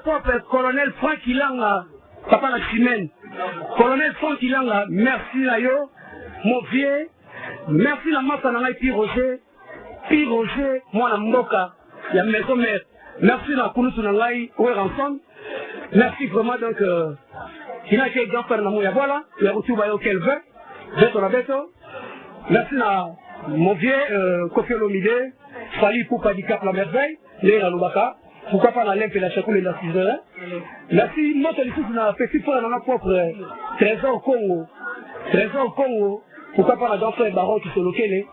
S1: propre colonel Franck Ilanga papa la Chimène colonel Franck Ilanga merci na yo mon vieux merci la massa na ngai Pi Roger mwana mboka ya maison mère merci na kulutu na ngai owe ransom merci vraiment donc il a été grand frère na moya voilà ya kutuba yo Kelvin beto merci na mon vieux Kofi Olomide Fali Poupa di Cap la merveille les la lubaka pourquoi pas na lempe la chakule la 6 heures merci moto les sous na petit frère na propre trésor Congo pourquoi pas la grand frère Baron qui se locale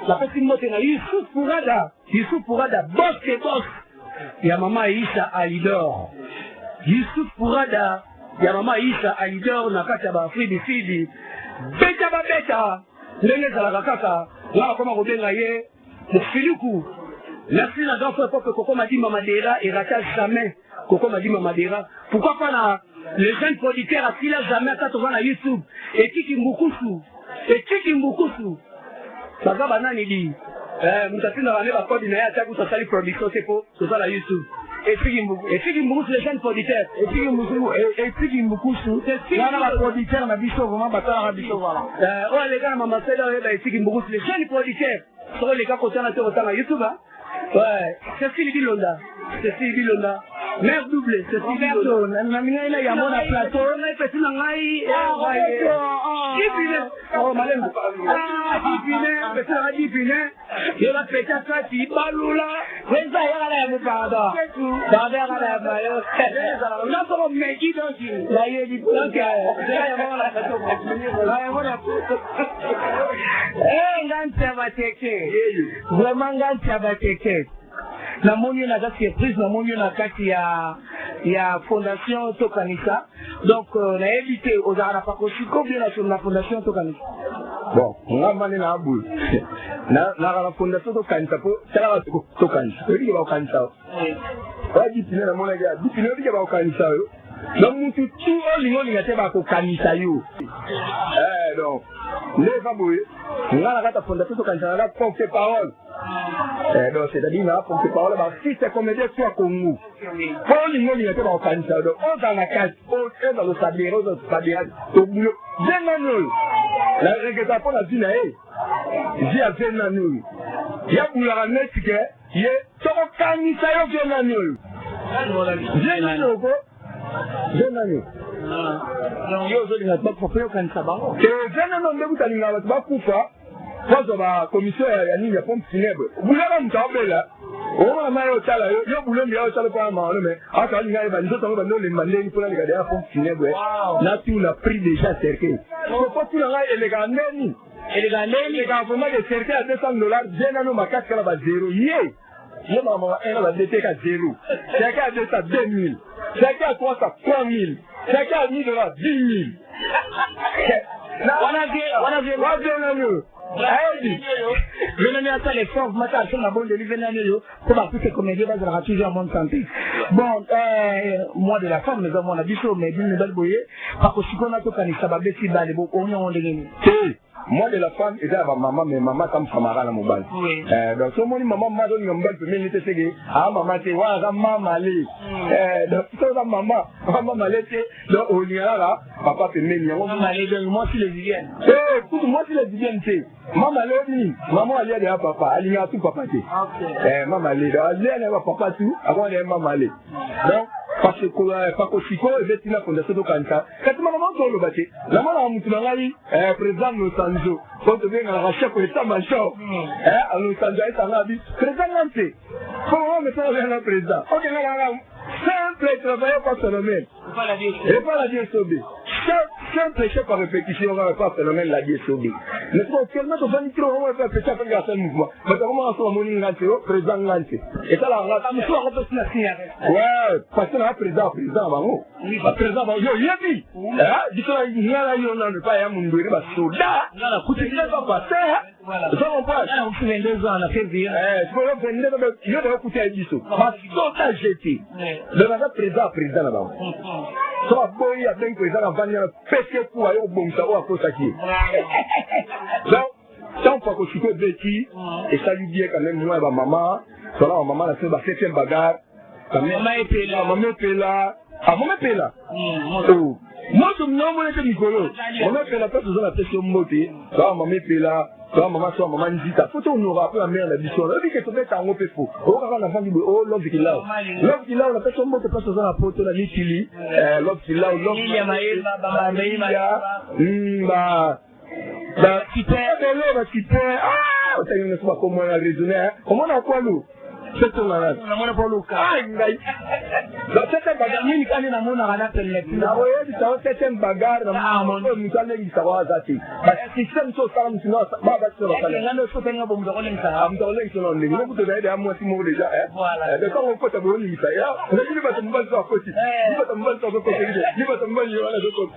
S1: la petite moto na Youssouf Pourada boss ya mama Aisha Alidor Youssouf Pourada ya mama Aisha Alidor na kati ya ba Afrique Sud beta ndenge za kaka na koma kobenga ye Mufiliku merci la grand frère peuple Koko Madima Madera et ratage jamais Koko Madima Madera pourquoi pas na les jeunes producteurs à Sila jamais quand on va na YouTube et Tiki Mbukusu ça va banani di mutatina wale ba code na ya taku sali production c'est pour ça la YouTube et Tiki Mbukusu les jeunes producteurs et Tiki Mbukusu c'est la producteur na biso vraiment batala na biso voilà oh les gars mama c'est là et Tiki Mbukusu les jeunes producteurs sur les gars côté na YouTube ouais c'est Sylvie Bilonda mère double c'est Sylvie Bilonda na mina ila ya mona plateau na petit na ngai oh malembo petit yo la peta kati balula wenza yala ya mupanda baba yala ya mayo na ko meji donki la yedi donc ya mona plateau la mona nganta bateke vraiment nganta bateke na monyo na kati surprise na monyo na kati ya fondation Tokanisa donc na évité aux arabes ko bien sur la fondation Tokanisa bon ngamba ni na abul na la fondation Tokanisa po tala Tokanisa ri ba Tokanisa waji tine na mona ga bitine ri ba Tokanisa yo na mutu tu olingo ngate ba Tokanisa yo donc ne va boye ngala kata fondation Tokanisa na porte parole Donc, c'est-à-dire, là, pour que parole, si c'est comédien, soit Congo. Pour nous, il y a pas de ça. Donc, on dans la case, on dans le sabiré, on dans le sabiré, au boulot. Vénanol. La régulation, la vie, j'ai à Vénanol. Il y a pour la mettre, il y a trop canissa, il y a Vénanol. Vénanol, quoi? Vénanol. Non, il y a aujourd'hui, il n'y a pas de problème, quand ça va. Et Vénanol, il y a pas de problème. Quand la commission a mis la pompe funèbre, vous l'avez entendu là. On va aller au tala, il y a boulot, il y a au tala pour un moment, mais à quand il y a des gens qui ont demandé pour aller regarder la pompe funèbre, là tout l'a pris déjà cerqué. On peut pas tout l'envoyer élégamment. Les gars, vraiment des cerqués à $200, bien à nos macaques qui va zéro. Yé! Yo maman, elle va détecter à zéro. Cerqué à 200, 2000. Cerqué à 300, 3000. Cerqué à $1000, 10 000. On a vu. Je pas les forces, ma tâche, ma bonne de l'hiver, pour tous ces comédiens, ça sera toujours en bonne santé. Bon, moi de la femme, mais on a dit ça, mais d'une nouvelle boyée, parce que si on a tout cané, ça va baisser dans les beaux, on est en dégainé.
S3: Moi de la femme, et là, maman, mais maman, comme Samara, la mobile. Donc, ce moment, maman m'a donné un bel peu, mais il était ségué. Ah, maman, c'est, ouais, maman, malé. Donc, ça, maman, malé, c'est, donc, on y a là, papa, c'est même, maman, malé, donc, moi, si les hygiènes. Moi, si les hygiènes, c'est, maman, malé, maman, elle est à papa, elle est à tout, papa, c'est. Maman, elle est à papa, tout, avant, elle est maman, malé. Donc, parce que si quoi est la fondation de Kanta, quand maman tourne le bâti, la maman a montré président de Sanjo, quand tu viens à la recherche pour l'état major, à Los Angeles, à la vie, président Nanté, comment on me fait un président? On est là, simple travail par phénomène, et pas la DSOB. Simple chef par répétition, on va pas phénomène la DSOB. Mais pour tellement de vanité, on va faire péter avec un mouvement. Mais comment on se monnaie Nanté, président Nanté. Et ça, la ouais, parce que là, président, maman. Président, maman, yo, yabi. Dis-toi, il y a là, on n'a pas un monde, il va soda. Il ne va pas passer. Ça, on passe. On fait 22 ans, on a fait bien. Tu peux le 22 ans, il y a des coups à 10 sous. Ma soda, j'étais. Le président, là-bas. Ça, boy, il y a bien président, on va venir péter pour aller au bon savoir à cause de qui. Donc, tant que je suis Betty, et ça lui dit quand même, moi et ma maman, ça là, ma maman a fait ma 7e bagarre. Maman est là. Maman est là. Ah, maman est là. Moi, je me nomme Nicolas. Maman est là, parce que je l'ai fait sur mon côté. Ça, maman est là. Ça, maman dit, ta photo, on aura peu la mère, la vision. Elle dit que tu fais un peu faux. On va avoir un enfant qui dit, oh, l'homme qui l'a. L'homme qui l'a, on a fait sur mon côté, parce que la photo, la litili. L'homme qui l'a, l'homme qui l'a. Bah, tu perds, ah, on ne sait pas comment on a raisonné, comment on a quoi, nous? C'est ton malade. On a pas le cas. Dans cette bagarre, il y a une amont à la télé. La voyage, c'est une bagarre, nous allons y savoir ça. Si c'est une chose, sinon, ça va se faire. Il y a une chose, on va vous donner ça. On va vous donner ça. Vous devez aider à moi si vous déjà. Voilà. De quand on peut t'abonner, ça y est. On a dit, il va te mettre sur la côté. Il va te mettre sur le côté. Il va te mettre sur le côté.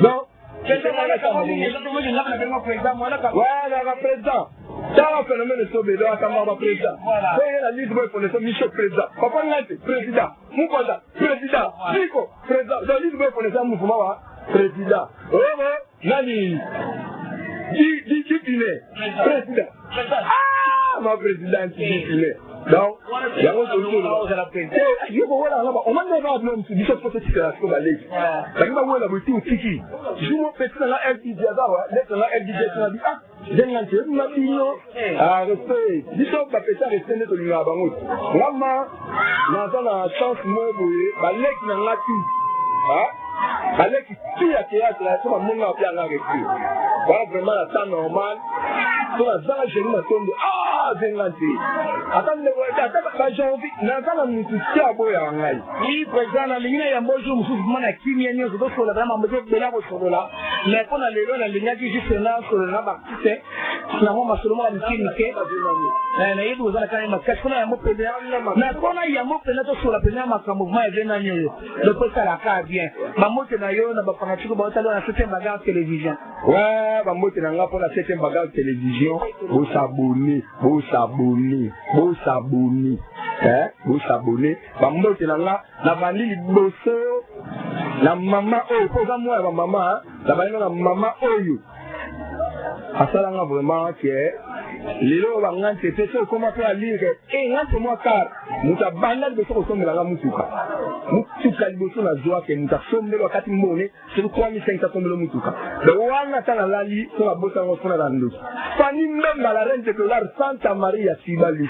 S3: Donc, c'est ça, voilà, président. Ça va phénomène de sauver, là, ça va président. Voilà. La liste pour le Michel président. Papa Nante, président. Moukwanda, président. Nico, président. La liste pour le mouvement, président. Oh, Nani. Dipine, président. Ah, ma présidente, Dipine. Donc, il y a un autre on m'a dit que l'homme se dit que c'est ce que la chose allait. Ça m'a dit que c'est tiki. Je me fais ça dans FDJ, là, FDJ, j'ai un peu de ma vie, ah, respect. Dis-toi, tu as fait ça, respect de l'Union à Bangout. Maman, dans la chance, moi, bah, l'ex n'a pas tout. Avec qui a théâtre, là, ça va monter à bien avec lui. Voilà vraiment la temps normale. Sur la zone, j'ai eu ma tombe de ah, j'ai inventé. Attends, j'ai envie, n'entends la musique qui a beau et en aïe. Oui, président, la ligne, il y a un beau jour, je me suis dit, qui m'y a mis, je dois sur le vraiment, je dois là, sur le là. Mais quand on a le long, la ligne qui est juste là, sur le là, c'est, finalement, ma seulement, la musique, na yetu wazana kama makashona ya mopele na kona ya mopele to sur la première ma mouvement evena nyo le peut ça la ka bien ba mote na yo na ba fanatiko ba otalo na 7e bagarre télévision ouais ba mote na nga pour la 7e bagarre télévision vous s'abonner vous s'abonner ba mote na nga na bandi liboso na mama oyo pour moi ba mama na bandi na mama oyo asala nga vraiment que
S1: lelo bangan tete so comment faire lire et ngan pour moi car muta banda de so so melanga mutuka liboso na joie que muta sombe wakati mbone sur 3500 tombelo mutuka le wana tana lali so la bossa ngo fona rando fani mbemba la reine de dollar Santa Maria Sibali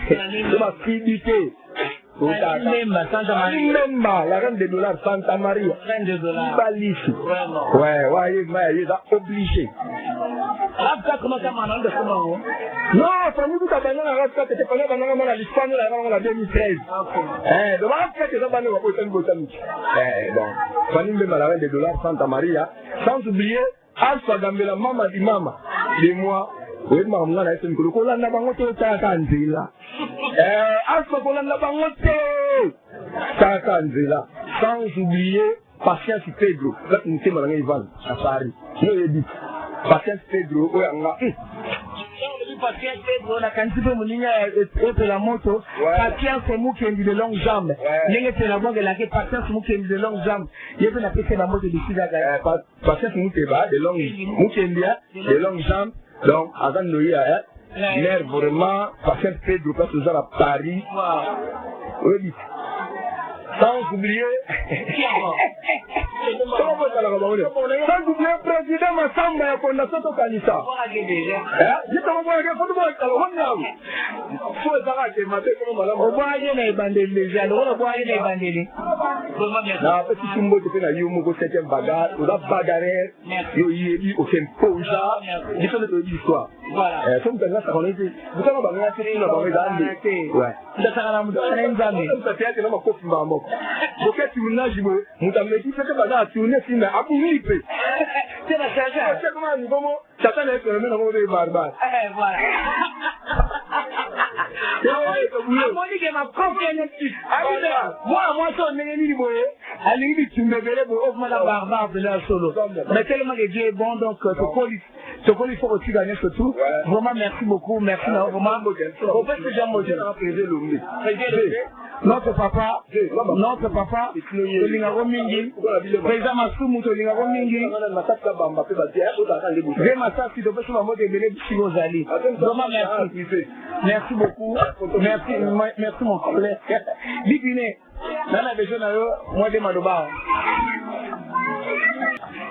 S1: c'est ma fidélité Memba, la reine de dollars Santa Maria. Reine de dollars. Balisi. Ouais, il est obligé. Après, comment ça m'a demandé comment? Non, ça nous a banné la race, c'était pas la l'Espagne, la 2013. Donc, après, c'est ça, banné, on va poser une botanique. Bon, Fanny Memba, la reine de dollars Santa Maria. Sans oublier, Alpha Gambela, Mama di Mama. Les mois. Oui, maman, on a essayé de le coller dans la banque de Tanzila. Alpha Colanda Bangote Tanzila. Sans oublier Patience Pedro. Là, nous sommes dans Ivan, à Paris. Nous avons dit Patience Pedro, oui, on a. Patience Pedro, on a quand tu peux me dire que la moto, Patience c'est moi qui ai de longues jambes. Il y a une banque de la Patience c'est moi qui ai de longues jambes. Il y a une appréciation de la moto de Patience c'est moi qui ai de longues jambes. Donc, avant de nous dire, l'air vraiment, Patience Pedro, parce que nous sommes à Paris. Oui. Sans oublier. Sans oublier le président Massamba et Fondation Tokanisa. Je te revois avec le faut s'arrêter, ma tête, comment on va aller dans les bandés déjà, on va aller dans les bandés. La petite Tumbo te fait la Yomo, 7e bagarre, on a bagarre, il au Sempoja, il faut de l'histoire. Voilà. Comme ça, ça on est. Vous savez, on va faire une banque. Ouais. Ça sera la même année. Ça fait que nous avons coupé ma mort. Donc, tu m'as dit, nous avons dit que ça va tourner, c'est un peu libre. C'est la charge. C'est comment ça fait le phénomène de barbare. Voilà. Moi, je ma confiance. Moi, son ennemi, à lui, tu me verrais pour offrir la barbare de la solo. Mais tellement que Dieu est bon, donc, ce qu'il faut aussi gagner ce tout. Vraiment, merci beaucoup. Merci, vraiment. Au fait, c'est Jean-Maud. Notre papa, le Lingaro Mingi, président Massoumou, le Lingaro Mingi, Rémassa, si tu veux, sur la mode de Bélé Chigozali. Vraiment, merci. Merci beaucoup. Merci, mon collègue. Bibiné, dans la région, moi, de Madoba.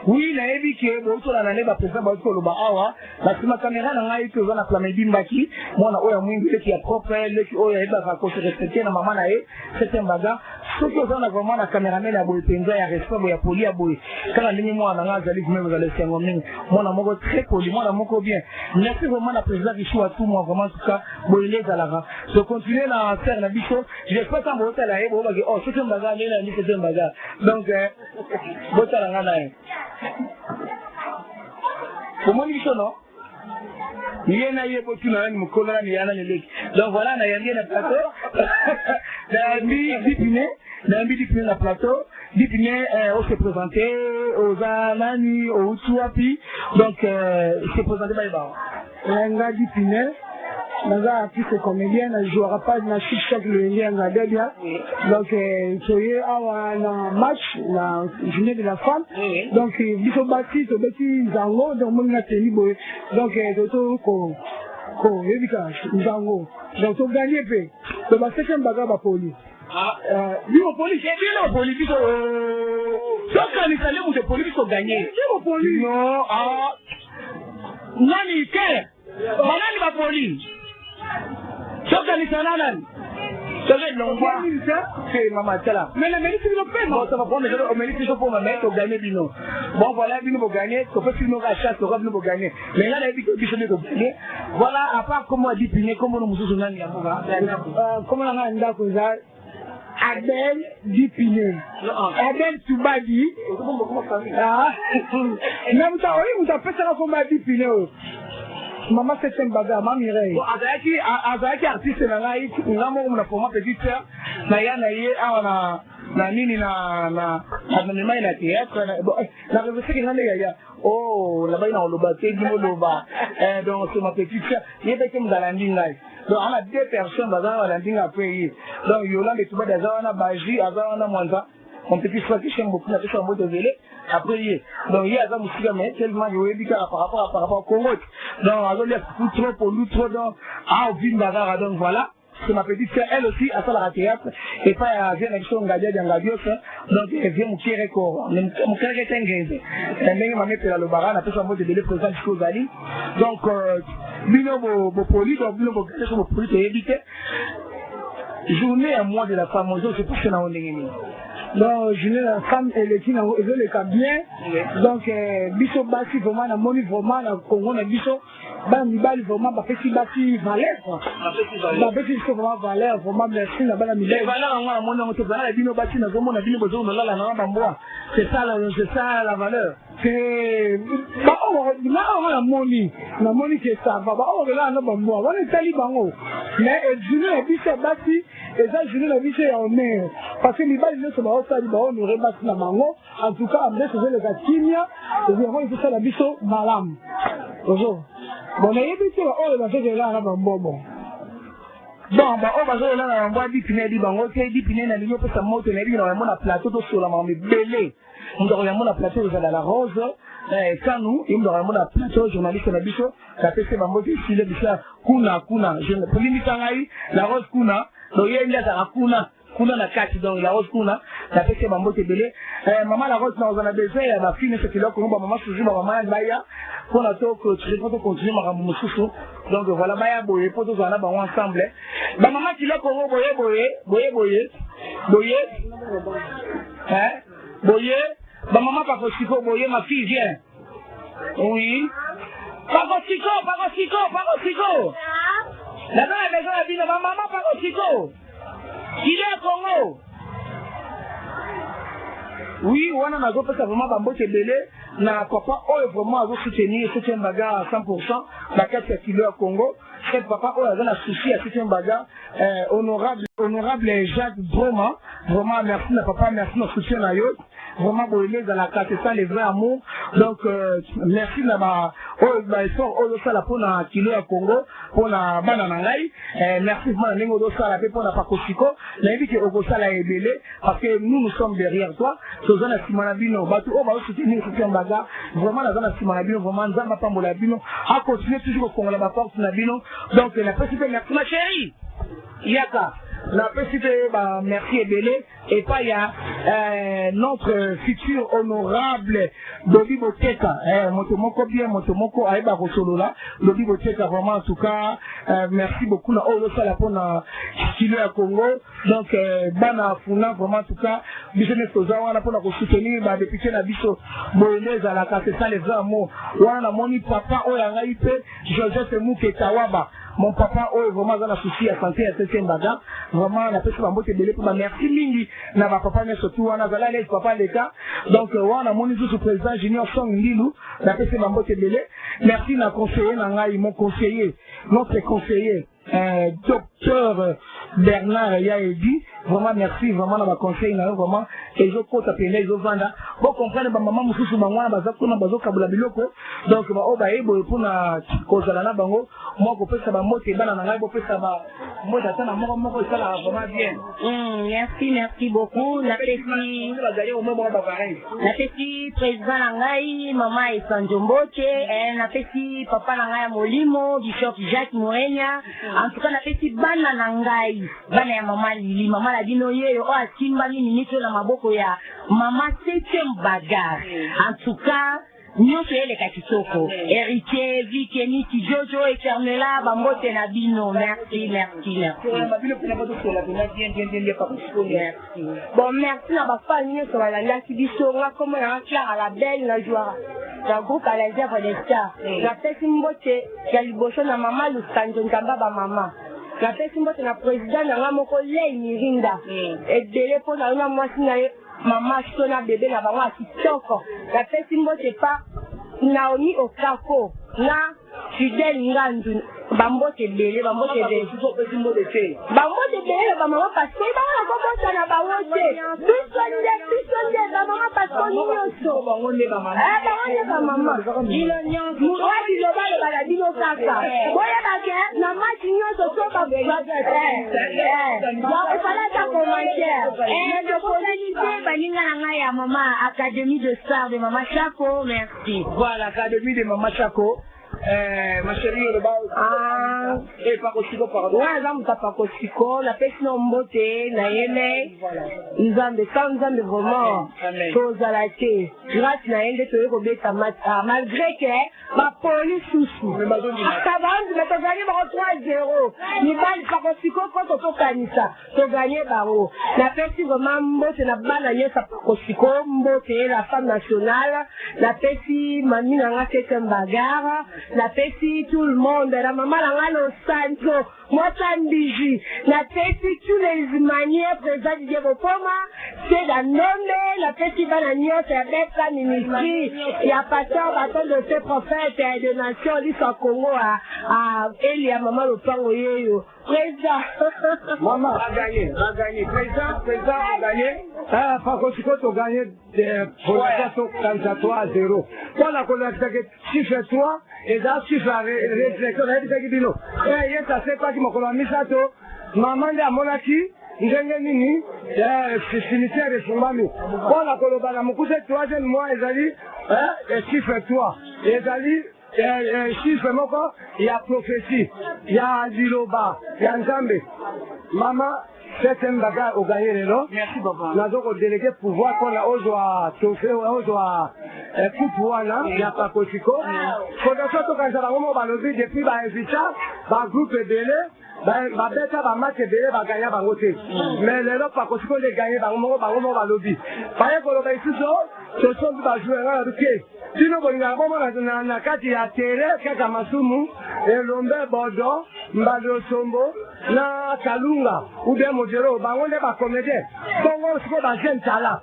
S1: Oui, na ebi ke boto na neba pesa ba ko loba awa na sima kamera na ngai ko na Flamedi Mbaki mona oya mwingi ki ya propre leki oya eba ka ko se respecter na mama na e c'était mbaga soki ozana vraiment na cameraman ya boye penza ya respect ya poli ya boye kana ndingi mwana nga zali kuma za laisser ngo mingi mona moko très poli mona moko bien merci vraiment na président Bichou à tout moi vraiment tout ça boye les alaga je continue na faire na Bichou j'espère que boto la e bo ba ke oh c'était mbaga na ni c'était mbaga donc boto la nga na e comment dit ça non? Il y a eu beaucoup de gens qui ont été en donc voilà, il y a eu un plateau. Il y a eu un plateau. On s'est présenté aux Anani, aux Tuapi. Donc, c'est présenté par les barres. Lenga Dipine, Naga artiste comédien, ne jouera pas dans chaque le Lenga Debia. Donc, soyez à un match, la journée de la femme. Donc, il faut bâtir, il faut bâtir Zango, donc, mon atelier, donc, d'autres, Zango. Donc, on gagne peu. Donc, la septième bagarre va poli. Dis-moi, poli, c'est bien, poli, dis-moi. Donc, quand il s'allait, vous de poli, il faut gagner. Dis-moi, poli. Non, Nani, qu'est-ce? Nani va poli. Donc, quand il s'allait, c'est maman, c'est là. Mais la mérite, c'est le pain. Bon, ça va prendre le mérite, c'est pour ma mère, pour gagner Bino. Bon, voilà, Bino pour gagner, qu'on peut finir à chasse, qu'on pour gagner. Mais là, il y a des choses pour gagner. Voilà, à part comment on dit Piné, comment on nous souhaite un comment on a un gars comme ça, Adèle Dipiné. Adèle Toubadi. Ah, même ça, oui, vous avez fait ça comme Dipiné. Maman c'est un bagarre, maman Mireille. Avec artiste na ngai, nga mo na format petite sœur, na ya na ye awa na nini na na na théâtre na révélation que ngande ya. Oh, là-bas il a loba te dimo loba. Donc c'est ma petite sœur, il était comme dans la ngai. Donc on a deux personnes dans la ngai après. Donc Yolande et Touba d'aza na Baji, aza na Mwanza. mon petit frère qui j'aime beaucoup, après un mot de vélé, après il donc il y a ça aussi mais tellement il y a par rapport au Congo. Donc alors il y a trop pour nous trop dans à vivre bagarre donc voilà. C'est ma petite sœur, elle aussi, à la théâtre, et pas à venir avec son gadier d'Angadios, donc elle vient mon kéré corps, mon kéré est engagé. Elle vient m'amener pour le baran, après son mot de délai présent jusqu'aux Ali. Donc, bino bo poli, donc bino bo kéré bo poli, c'est évité. Journée à moi de la femme, je pense que c'est un ennemi. Donc, journée de la femme, elle est le cas bien. Donc, biso basi vraiment, na moni vraiment, na Congo, na biso. Bah, Mibali vraiment, bah, petit bâti valeur, quoi. Bah, petit vraiment valeur, vraiment, merci, la bala Mibali. Valeur, on a mon nom, on a dit nos bâtis, on a dit nos besoins, on a la nana, c'est ça la valeur. C'est, bah, on a la moni, c'est ça, bah, on a la bamboa, on est talibango. Mais, journée, la vie, c'est bâti, et ça, journée, la vie, c'est en mer. Parce que Mibali, ne se bat pas, on aurait bâti la mango, en tout cas, on a fait le gatimia, et vraiment, il faut ça la vie, c'est malam. Bonjour. Bon, on a évité, on va faire là, bon. Bon, on va faire là, on va dire, puis on dit, puis on a dit, ça monte, on a dit, on a plateau, sur la main, mais belé. On doit regarder la plateau, vous allez à la rose, quand nous, on doit regarder la plateau, journaliste, on a dit, la PC va monter, si le bichard, kuna, je ne peux pas la rose kuna, donc il y a la kuna na kati donc la rose kuna la pese mambo tebele maman la rose na ozana besoin ya ba fille ce kilo ko maman toujours maman baya pour la to que tu peux continuer maman mususu donc voilà baya boye pour tous wana ba ensemble ba maman kilo ko boye ba maman pas possible boye ma fille vient oui pas possible la belle a besoin de dire maman pas possible. Il est Congo. Oui, on a vraiment bambo belé. Na papa oh vraiment à soutenir ce bagarre à 100%. La 4 kilo à Congo. C'est papa oh a un souci à ce bagarre. Honorable Jacques vraiment merci na papa merci notre soutien à eux. Vraiment bonheur dans la carte ça les vrais amours. Donc merci na ba oh ba effort oh ça la pour na kilo à Congo pour na banana ngai. Merci vraiment ningo do ça la pour na pakosiko. L'invite au ça la ebele parce que nous sommes derrière toi. Sozana Simanabino batu oh ba soutenir ce bagarre. Vraiment la zone Simanabino vraiment nzamba pambola bino. A continuer toujours au Congo la force na bino. Donc la petite merci ma chérie. Yaka. La petite merci Ebele et pas il y a notre futur honorable Lodi Boteka Motomoko bien Motomoko Aeba Rosolola Lodi Boteka vraiment en tout cas merci beaucoup na Olo Sala pour na kilo ya Congo donc bana funa vraiment en tout cas business ozawa na pour na soutenir ba député na biso Moyeneza la carte ça les amours wana moni papa oya ngaipe Joseph Mouke Tawaba mon papa oh vraiment dans la souci à santé à cette bagarre vraiment la personne va monter belé pour ma merci mingi na ma papa ne surtout on a zala les papa l'état donc on a mon sous président Junior Song Lilou la personne va monter belé merci na conseiller na ngai mon conseiller notre conseiller docteur Bernard Yaedi vraiment merci vraiment na ma conseiller na vraiment et je compte appeler les vanda bon comprendre ba maman mususu bangwana bazako na bazoka bula biloko donc ba oba ebo pour na kozala na bango moi ko pesa ba mote bana na ngai bo pesa ba mote tana moko ça la vraiment bien
S2: merci beaucoup la petit président na ngai maman Esanjomboche na petit papa na ngai Molimo Bishop Jacques Moenya en tout cas na petit bana na ngai bana ya maman Lili maman la dino yeyo o asimba nini nito na maboko ya maman 7e bagarre en tout cas nous c'est les Kakisoko héritier Vikeni Jojo Eternela Bambote na bino merci bon merci na ba famille sur la laki biso nga comme ya Clara à la belle la joie la groupe à la Zèbre des Stars la pesi mbote ya liboso na maman Lusanjo Nkamba ba maman la pesi mbote na président na ngamoko Lei Mirinda et délai pour na mwasi na maman sona bébé na bango kitoko la pesi mbote pa Naomi Okako na Fidel Ngandu bambote belé ba maman passé ba na na bawote bisonde ba maman passé nyonso ba maman ilo nyonso wa di loba ba la dino kaka. Boya bake na match nyonso so ba fallait ta commentaire. Je posais baninga na ngai ya Maman Académie de Stars de Maman Chaco, merci.
S1: Voilà, Académie de Maman Chaco. Ma chérie, le bas. Et Pakosiko, pardon.
S2: Ouais, ça Pakosiko, la personne mbote, na yele. Nous avons sans vraiment. Chose à la thé. Grâce na yele, tu es robeta malgré que ma police sous. Ça va, mais tu gagné par 3-0. Ni pas Pakosiko quand tu gagnes ça. Tu gagnes baro. La personne vraiment mbote na banane sa Pakosiko, mbote la femme nationale. La personne mami na c'est un bagarre. La Pessi, tout le monde, la maman la Los Santos, moi Sambiji, la Pessi, tous les manières présents du Dievopoma, c'est la nommée, la Pessi Banagno, c'est la bête sa ministrie, il y a pasteur, bâton de ces prophètes et de nations, ils sont Congo à Elia, maman le Pangoyeyo. Président.
S1: Maman a gagné. Président a gagné. Ah, Pakosiko a gagné pour la 3-0. Pour la collecte, chiffre 3, et là, chiffre réflexion, il y a ça, c'est pas qui m'a mis ça, maman de Monaki, Ndenge Nini, finisseur de Soumami. Pour la collecte, la Moukouse, 3e mois, ils allaient, chiffre 3. Ils allaient, chiffre moko, il y a prophétie, il y a Diloba, il y a Nzambe. Maman, c'est un bagage au gagné là.
S2: Merci papa.
S1: Nous avons délégué pouvoir qu'on a aujourd'hui trophée, aujourd'hui coupe il y a pas Kosiko. Fondation to quand ça va vraiment balobi depuis ba invita, ba groupe délé. Ba beta ba match délé ba gagner ba côté. Mais les autres pas Kosiko les gagner ba vraiment balobi. Pas que le baïsi ce sont des joueurs avec sinon on na kati ya tere kaka masumu elombe bodo mbado sombo na kalunga ube mojero bangonde ba comédien bongo siko ba jeune tala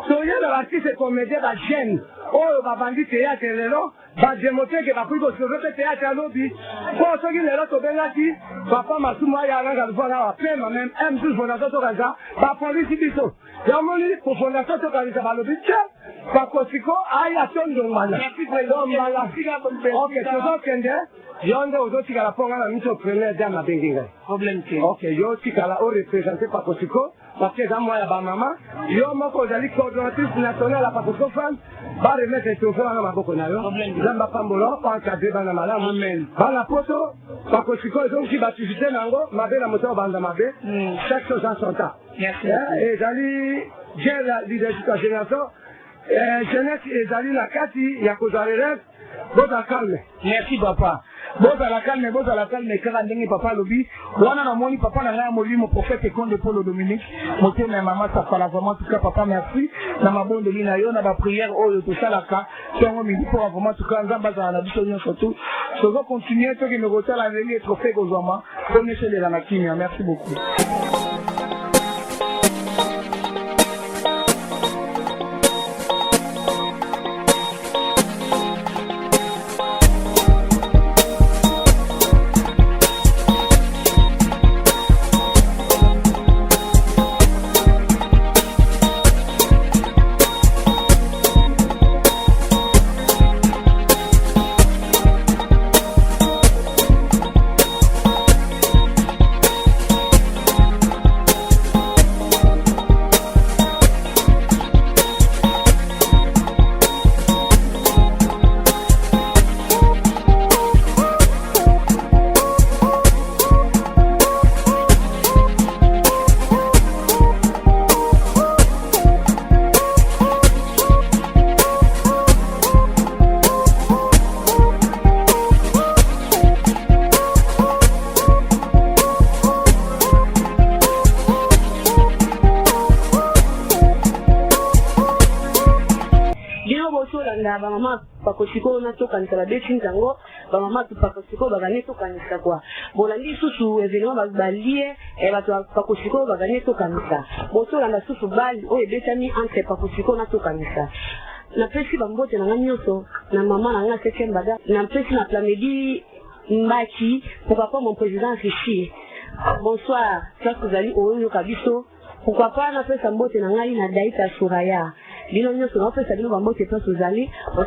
S1: so yena ba artiste comédien ba jeune oyo ba bandi théâtre lelo ba démontrer que ba kuibo sur le théâtre lobby ko so ki lelo to bengaki papa masumu ya langa lufana wa pema même M12 fondation to kaza ba police biso yamoni pour fondation to kaza ba lobby Pakosiko aya tondo mala. Ok, toujours kende. Yonde ozotika la ponga na miso premier dame benginga.
S2: Problème que.
S1: Ok, yo tika la o représenter Pakosiko parce que dans moi ya ba maman, yo moko zali coordonnatrice nationale la Pakosiko femme, ba remettre le trophée na maboko na yo. Zamba pambolo pa cadrer bana malamu. Amen. Bana poto Pakosiko donc qui baptisé nango, mabe na moto banda mabe. Chaque chose en son temps.
S2: Merci.
S1: Et zali j'ai la leadership de génération. Jeunesse ezali na kati ya kozalelek boza calme.
S2: Merci papa. Boza la calme kaka ndenge papa lobi wana na moni papa na ngaya molimo prophète Konde Paul Dominique moté na maman ça fala vraiment tout cas papa merci na mabondo lina yo na ba prière oyo to salaka tongo midi pour vraiment tout cas nzamba za na biso nyo surtout so va continuer to ki me rota la ndenge trophée kozoma connaissez les la kimia. Merci beaucoup. Pakosiko na to kanisa la beti ntango ba mama tu Pakosiko ba gane to kanisa kwa bolandi susu événement ba lié et ba to Pakosiko ba gane to kanisa boto landa susu bali o ebetami entre Pakosiko na to kanisa na pesi ba mbote na nyoso na mama na nga septième baga na pesi na Plamedi Mbaki pourquoi pas mon président ici. Bonsoir ça vous allez au yo kabiso pourquoi pas na pesa mbote na ngai na Daita Suraya. On se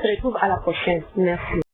S2: retrouve à la prochaine. Merci.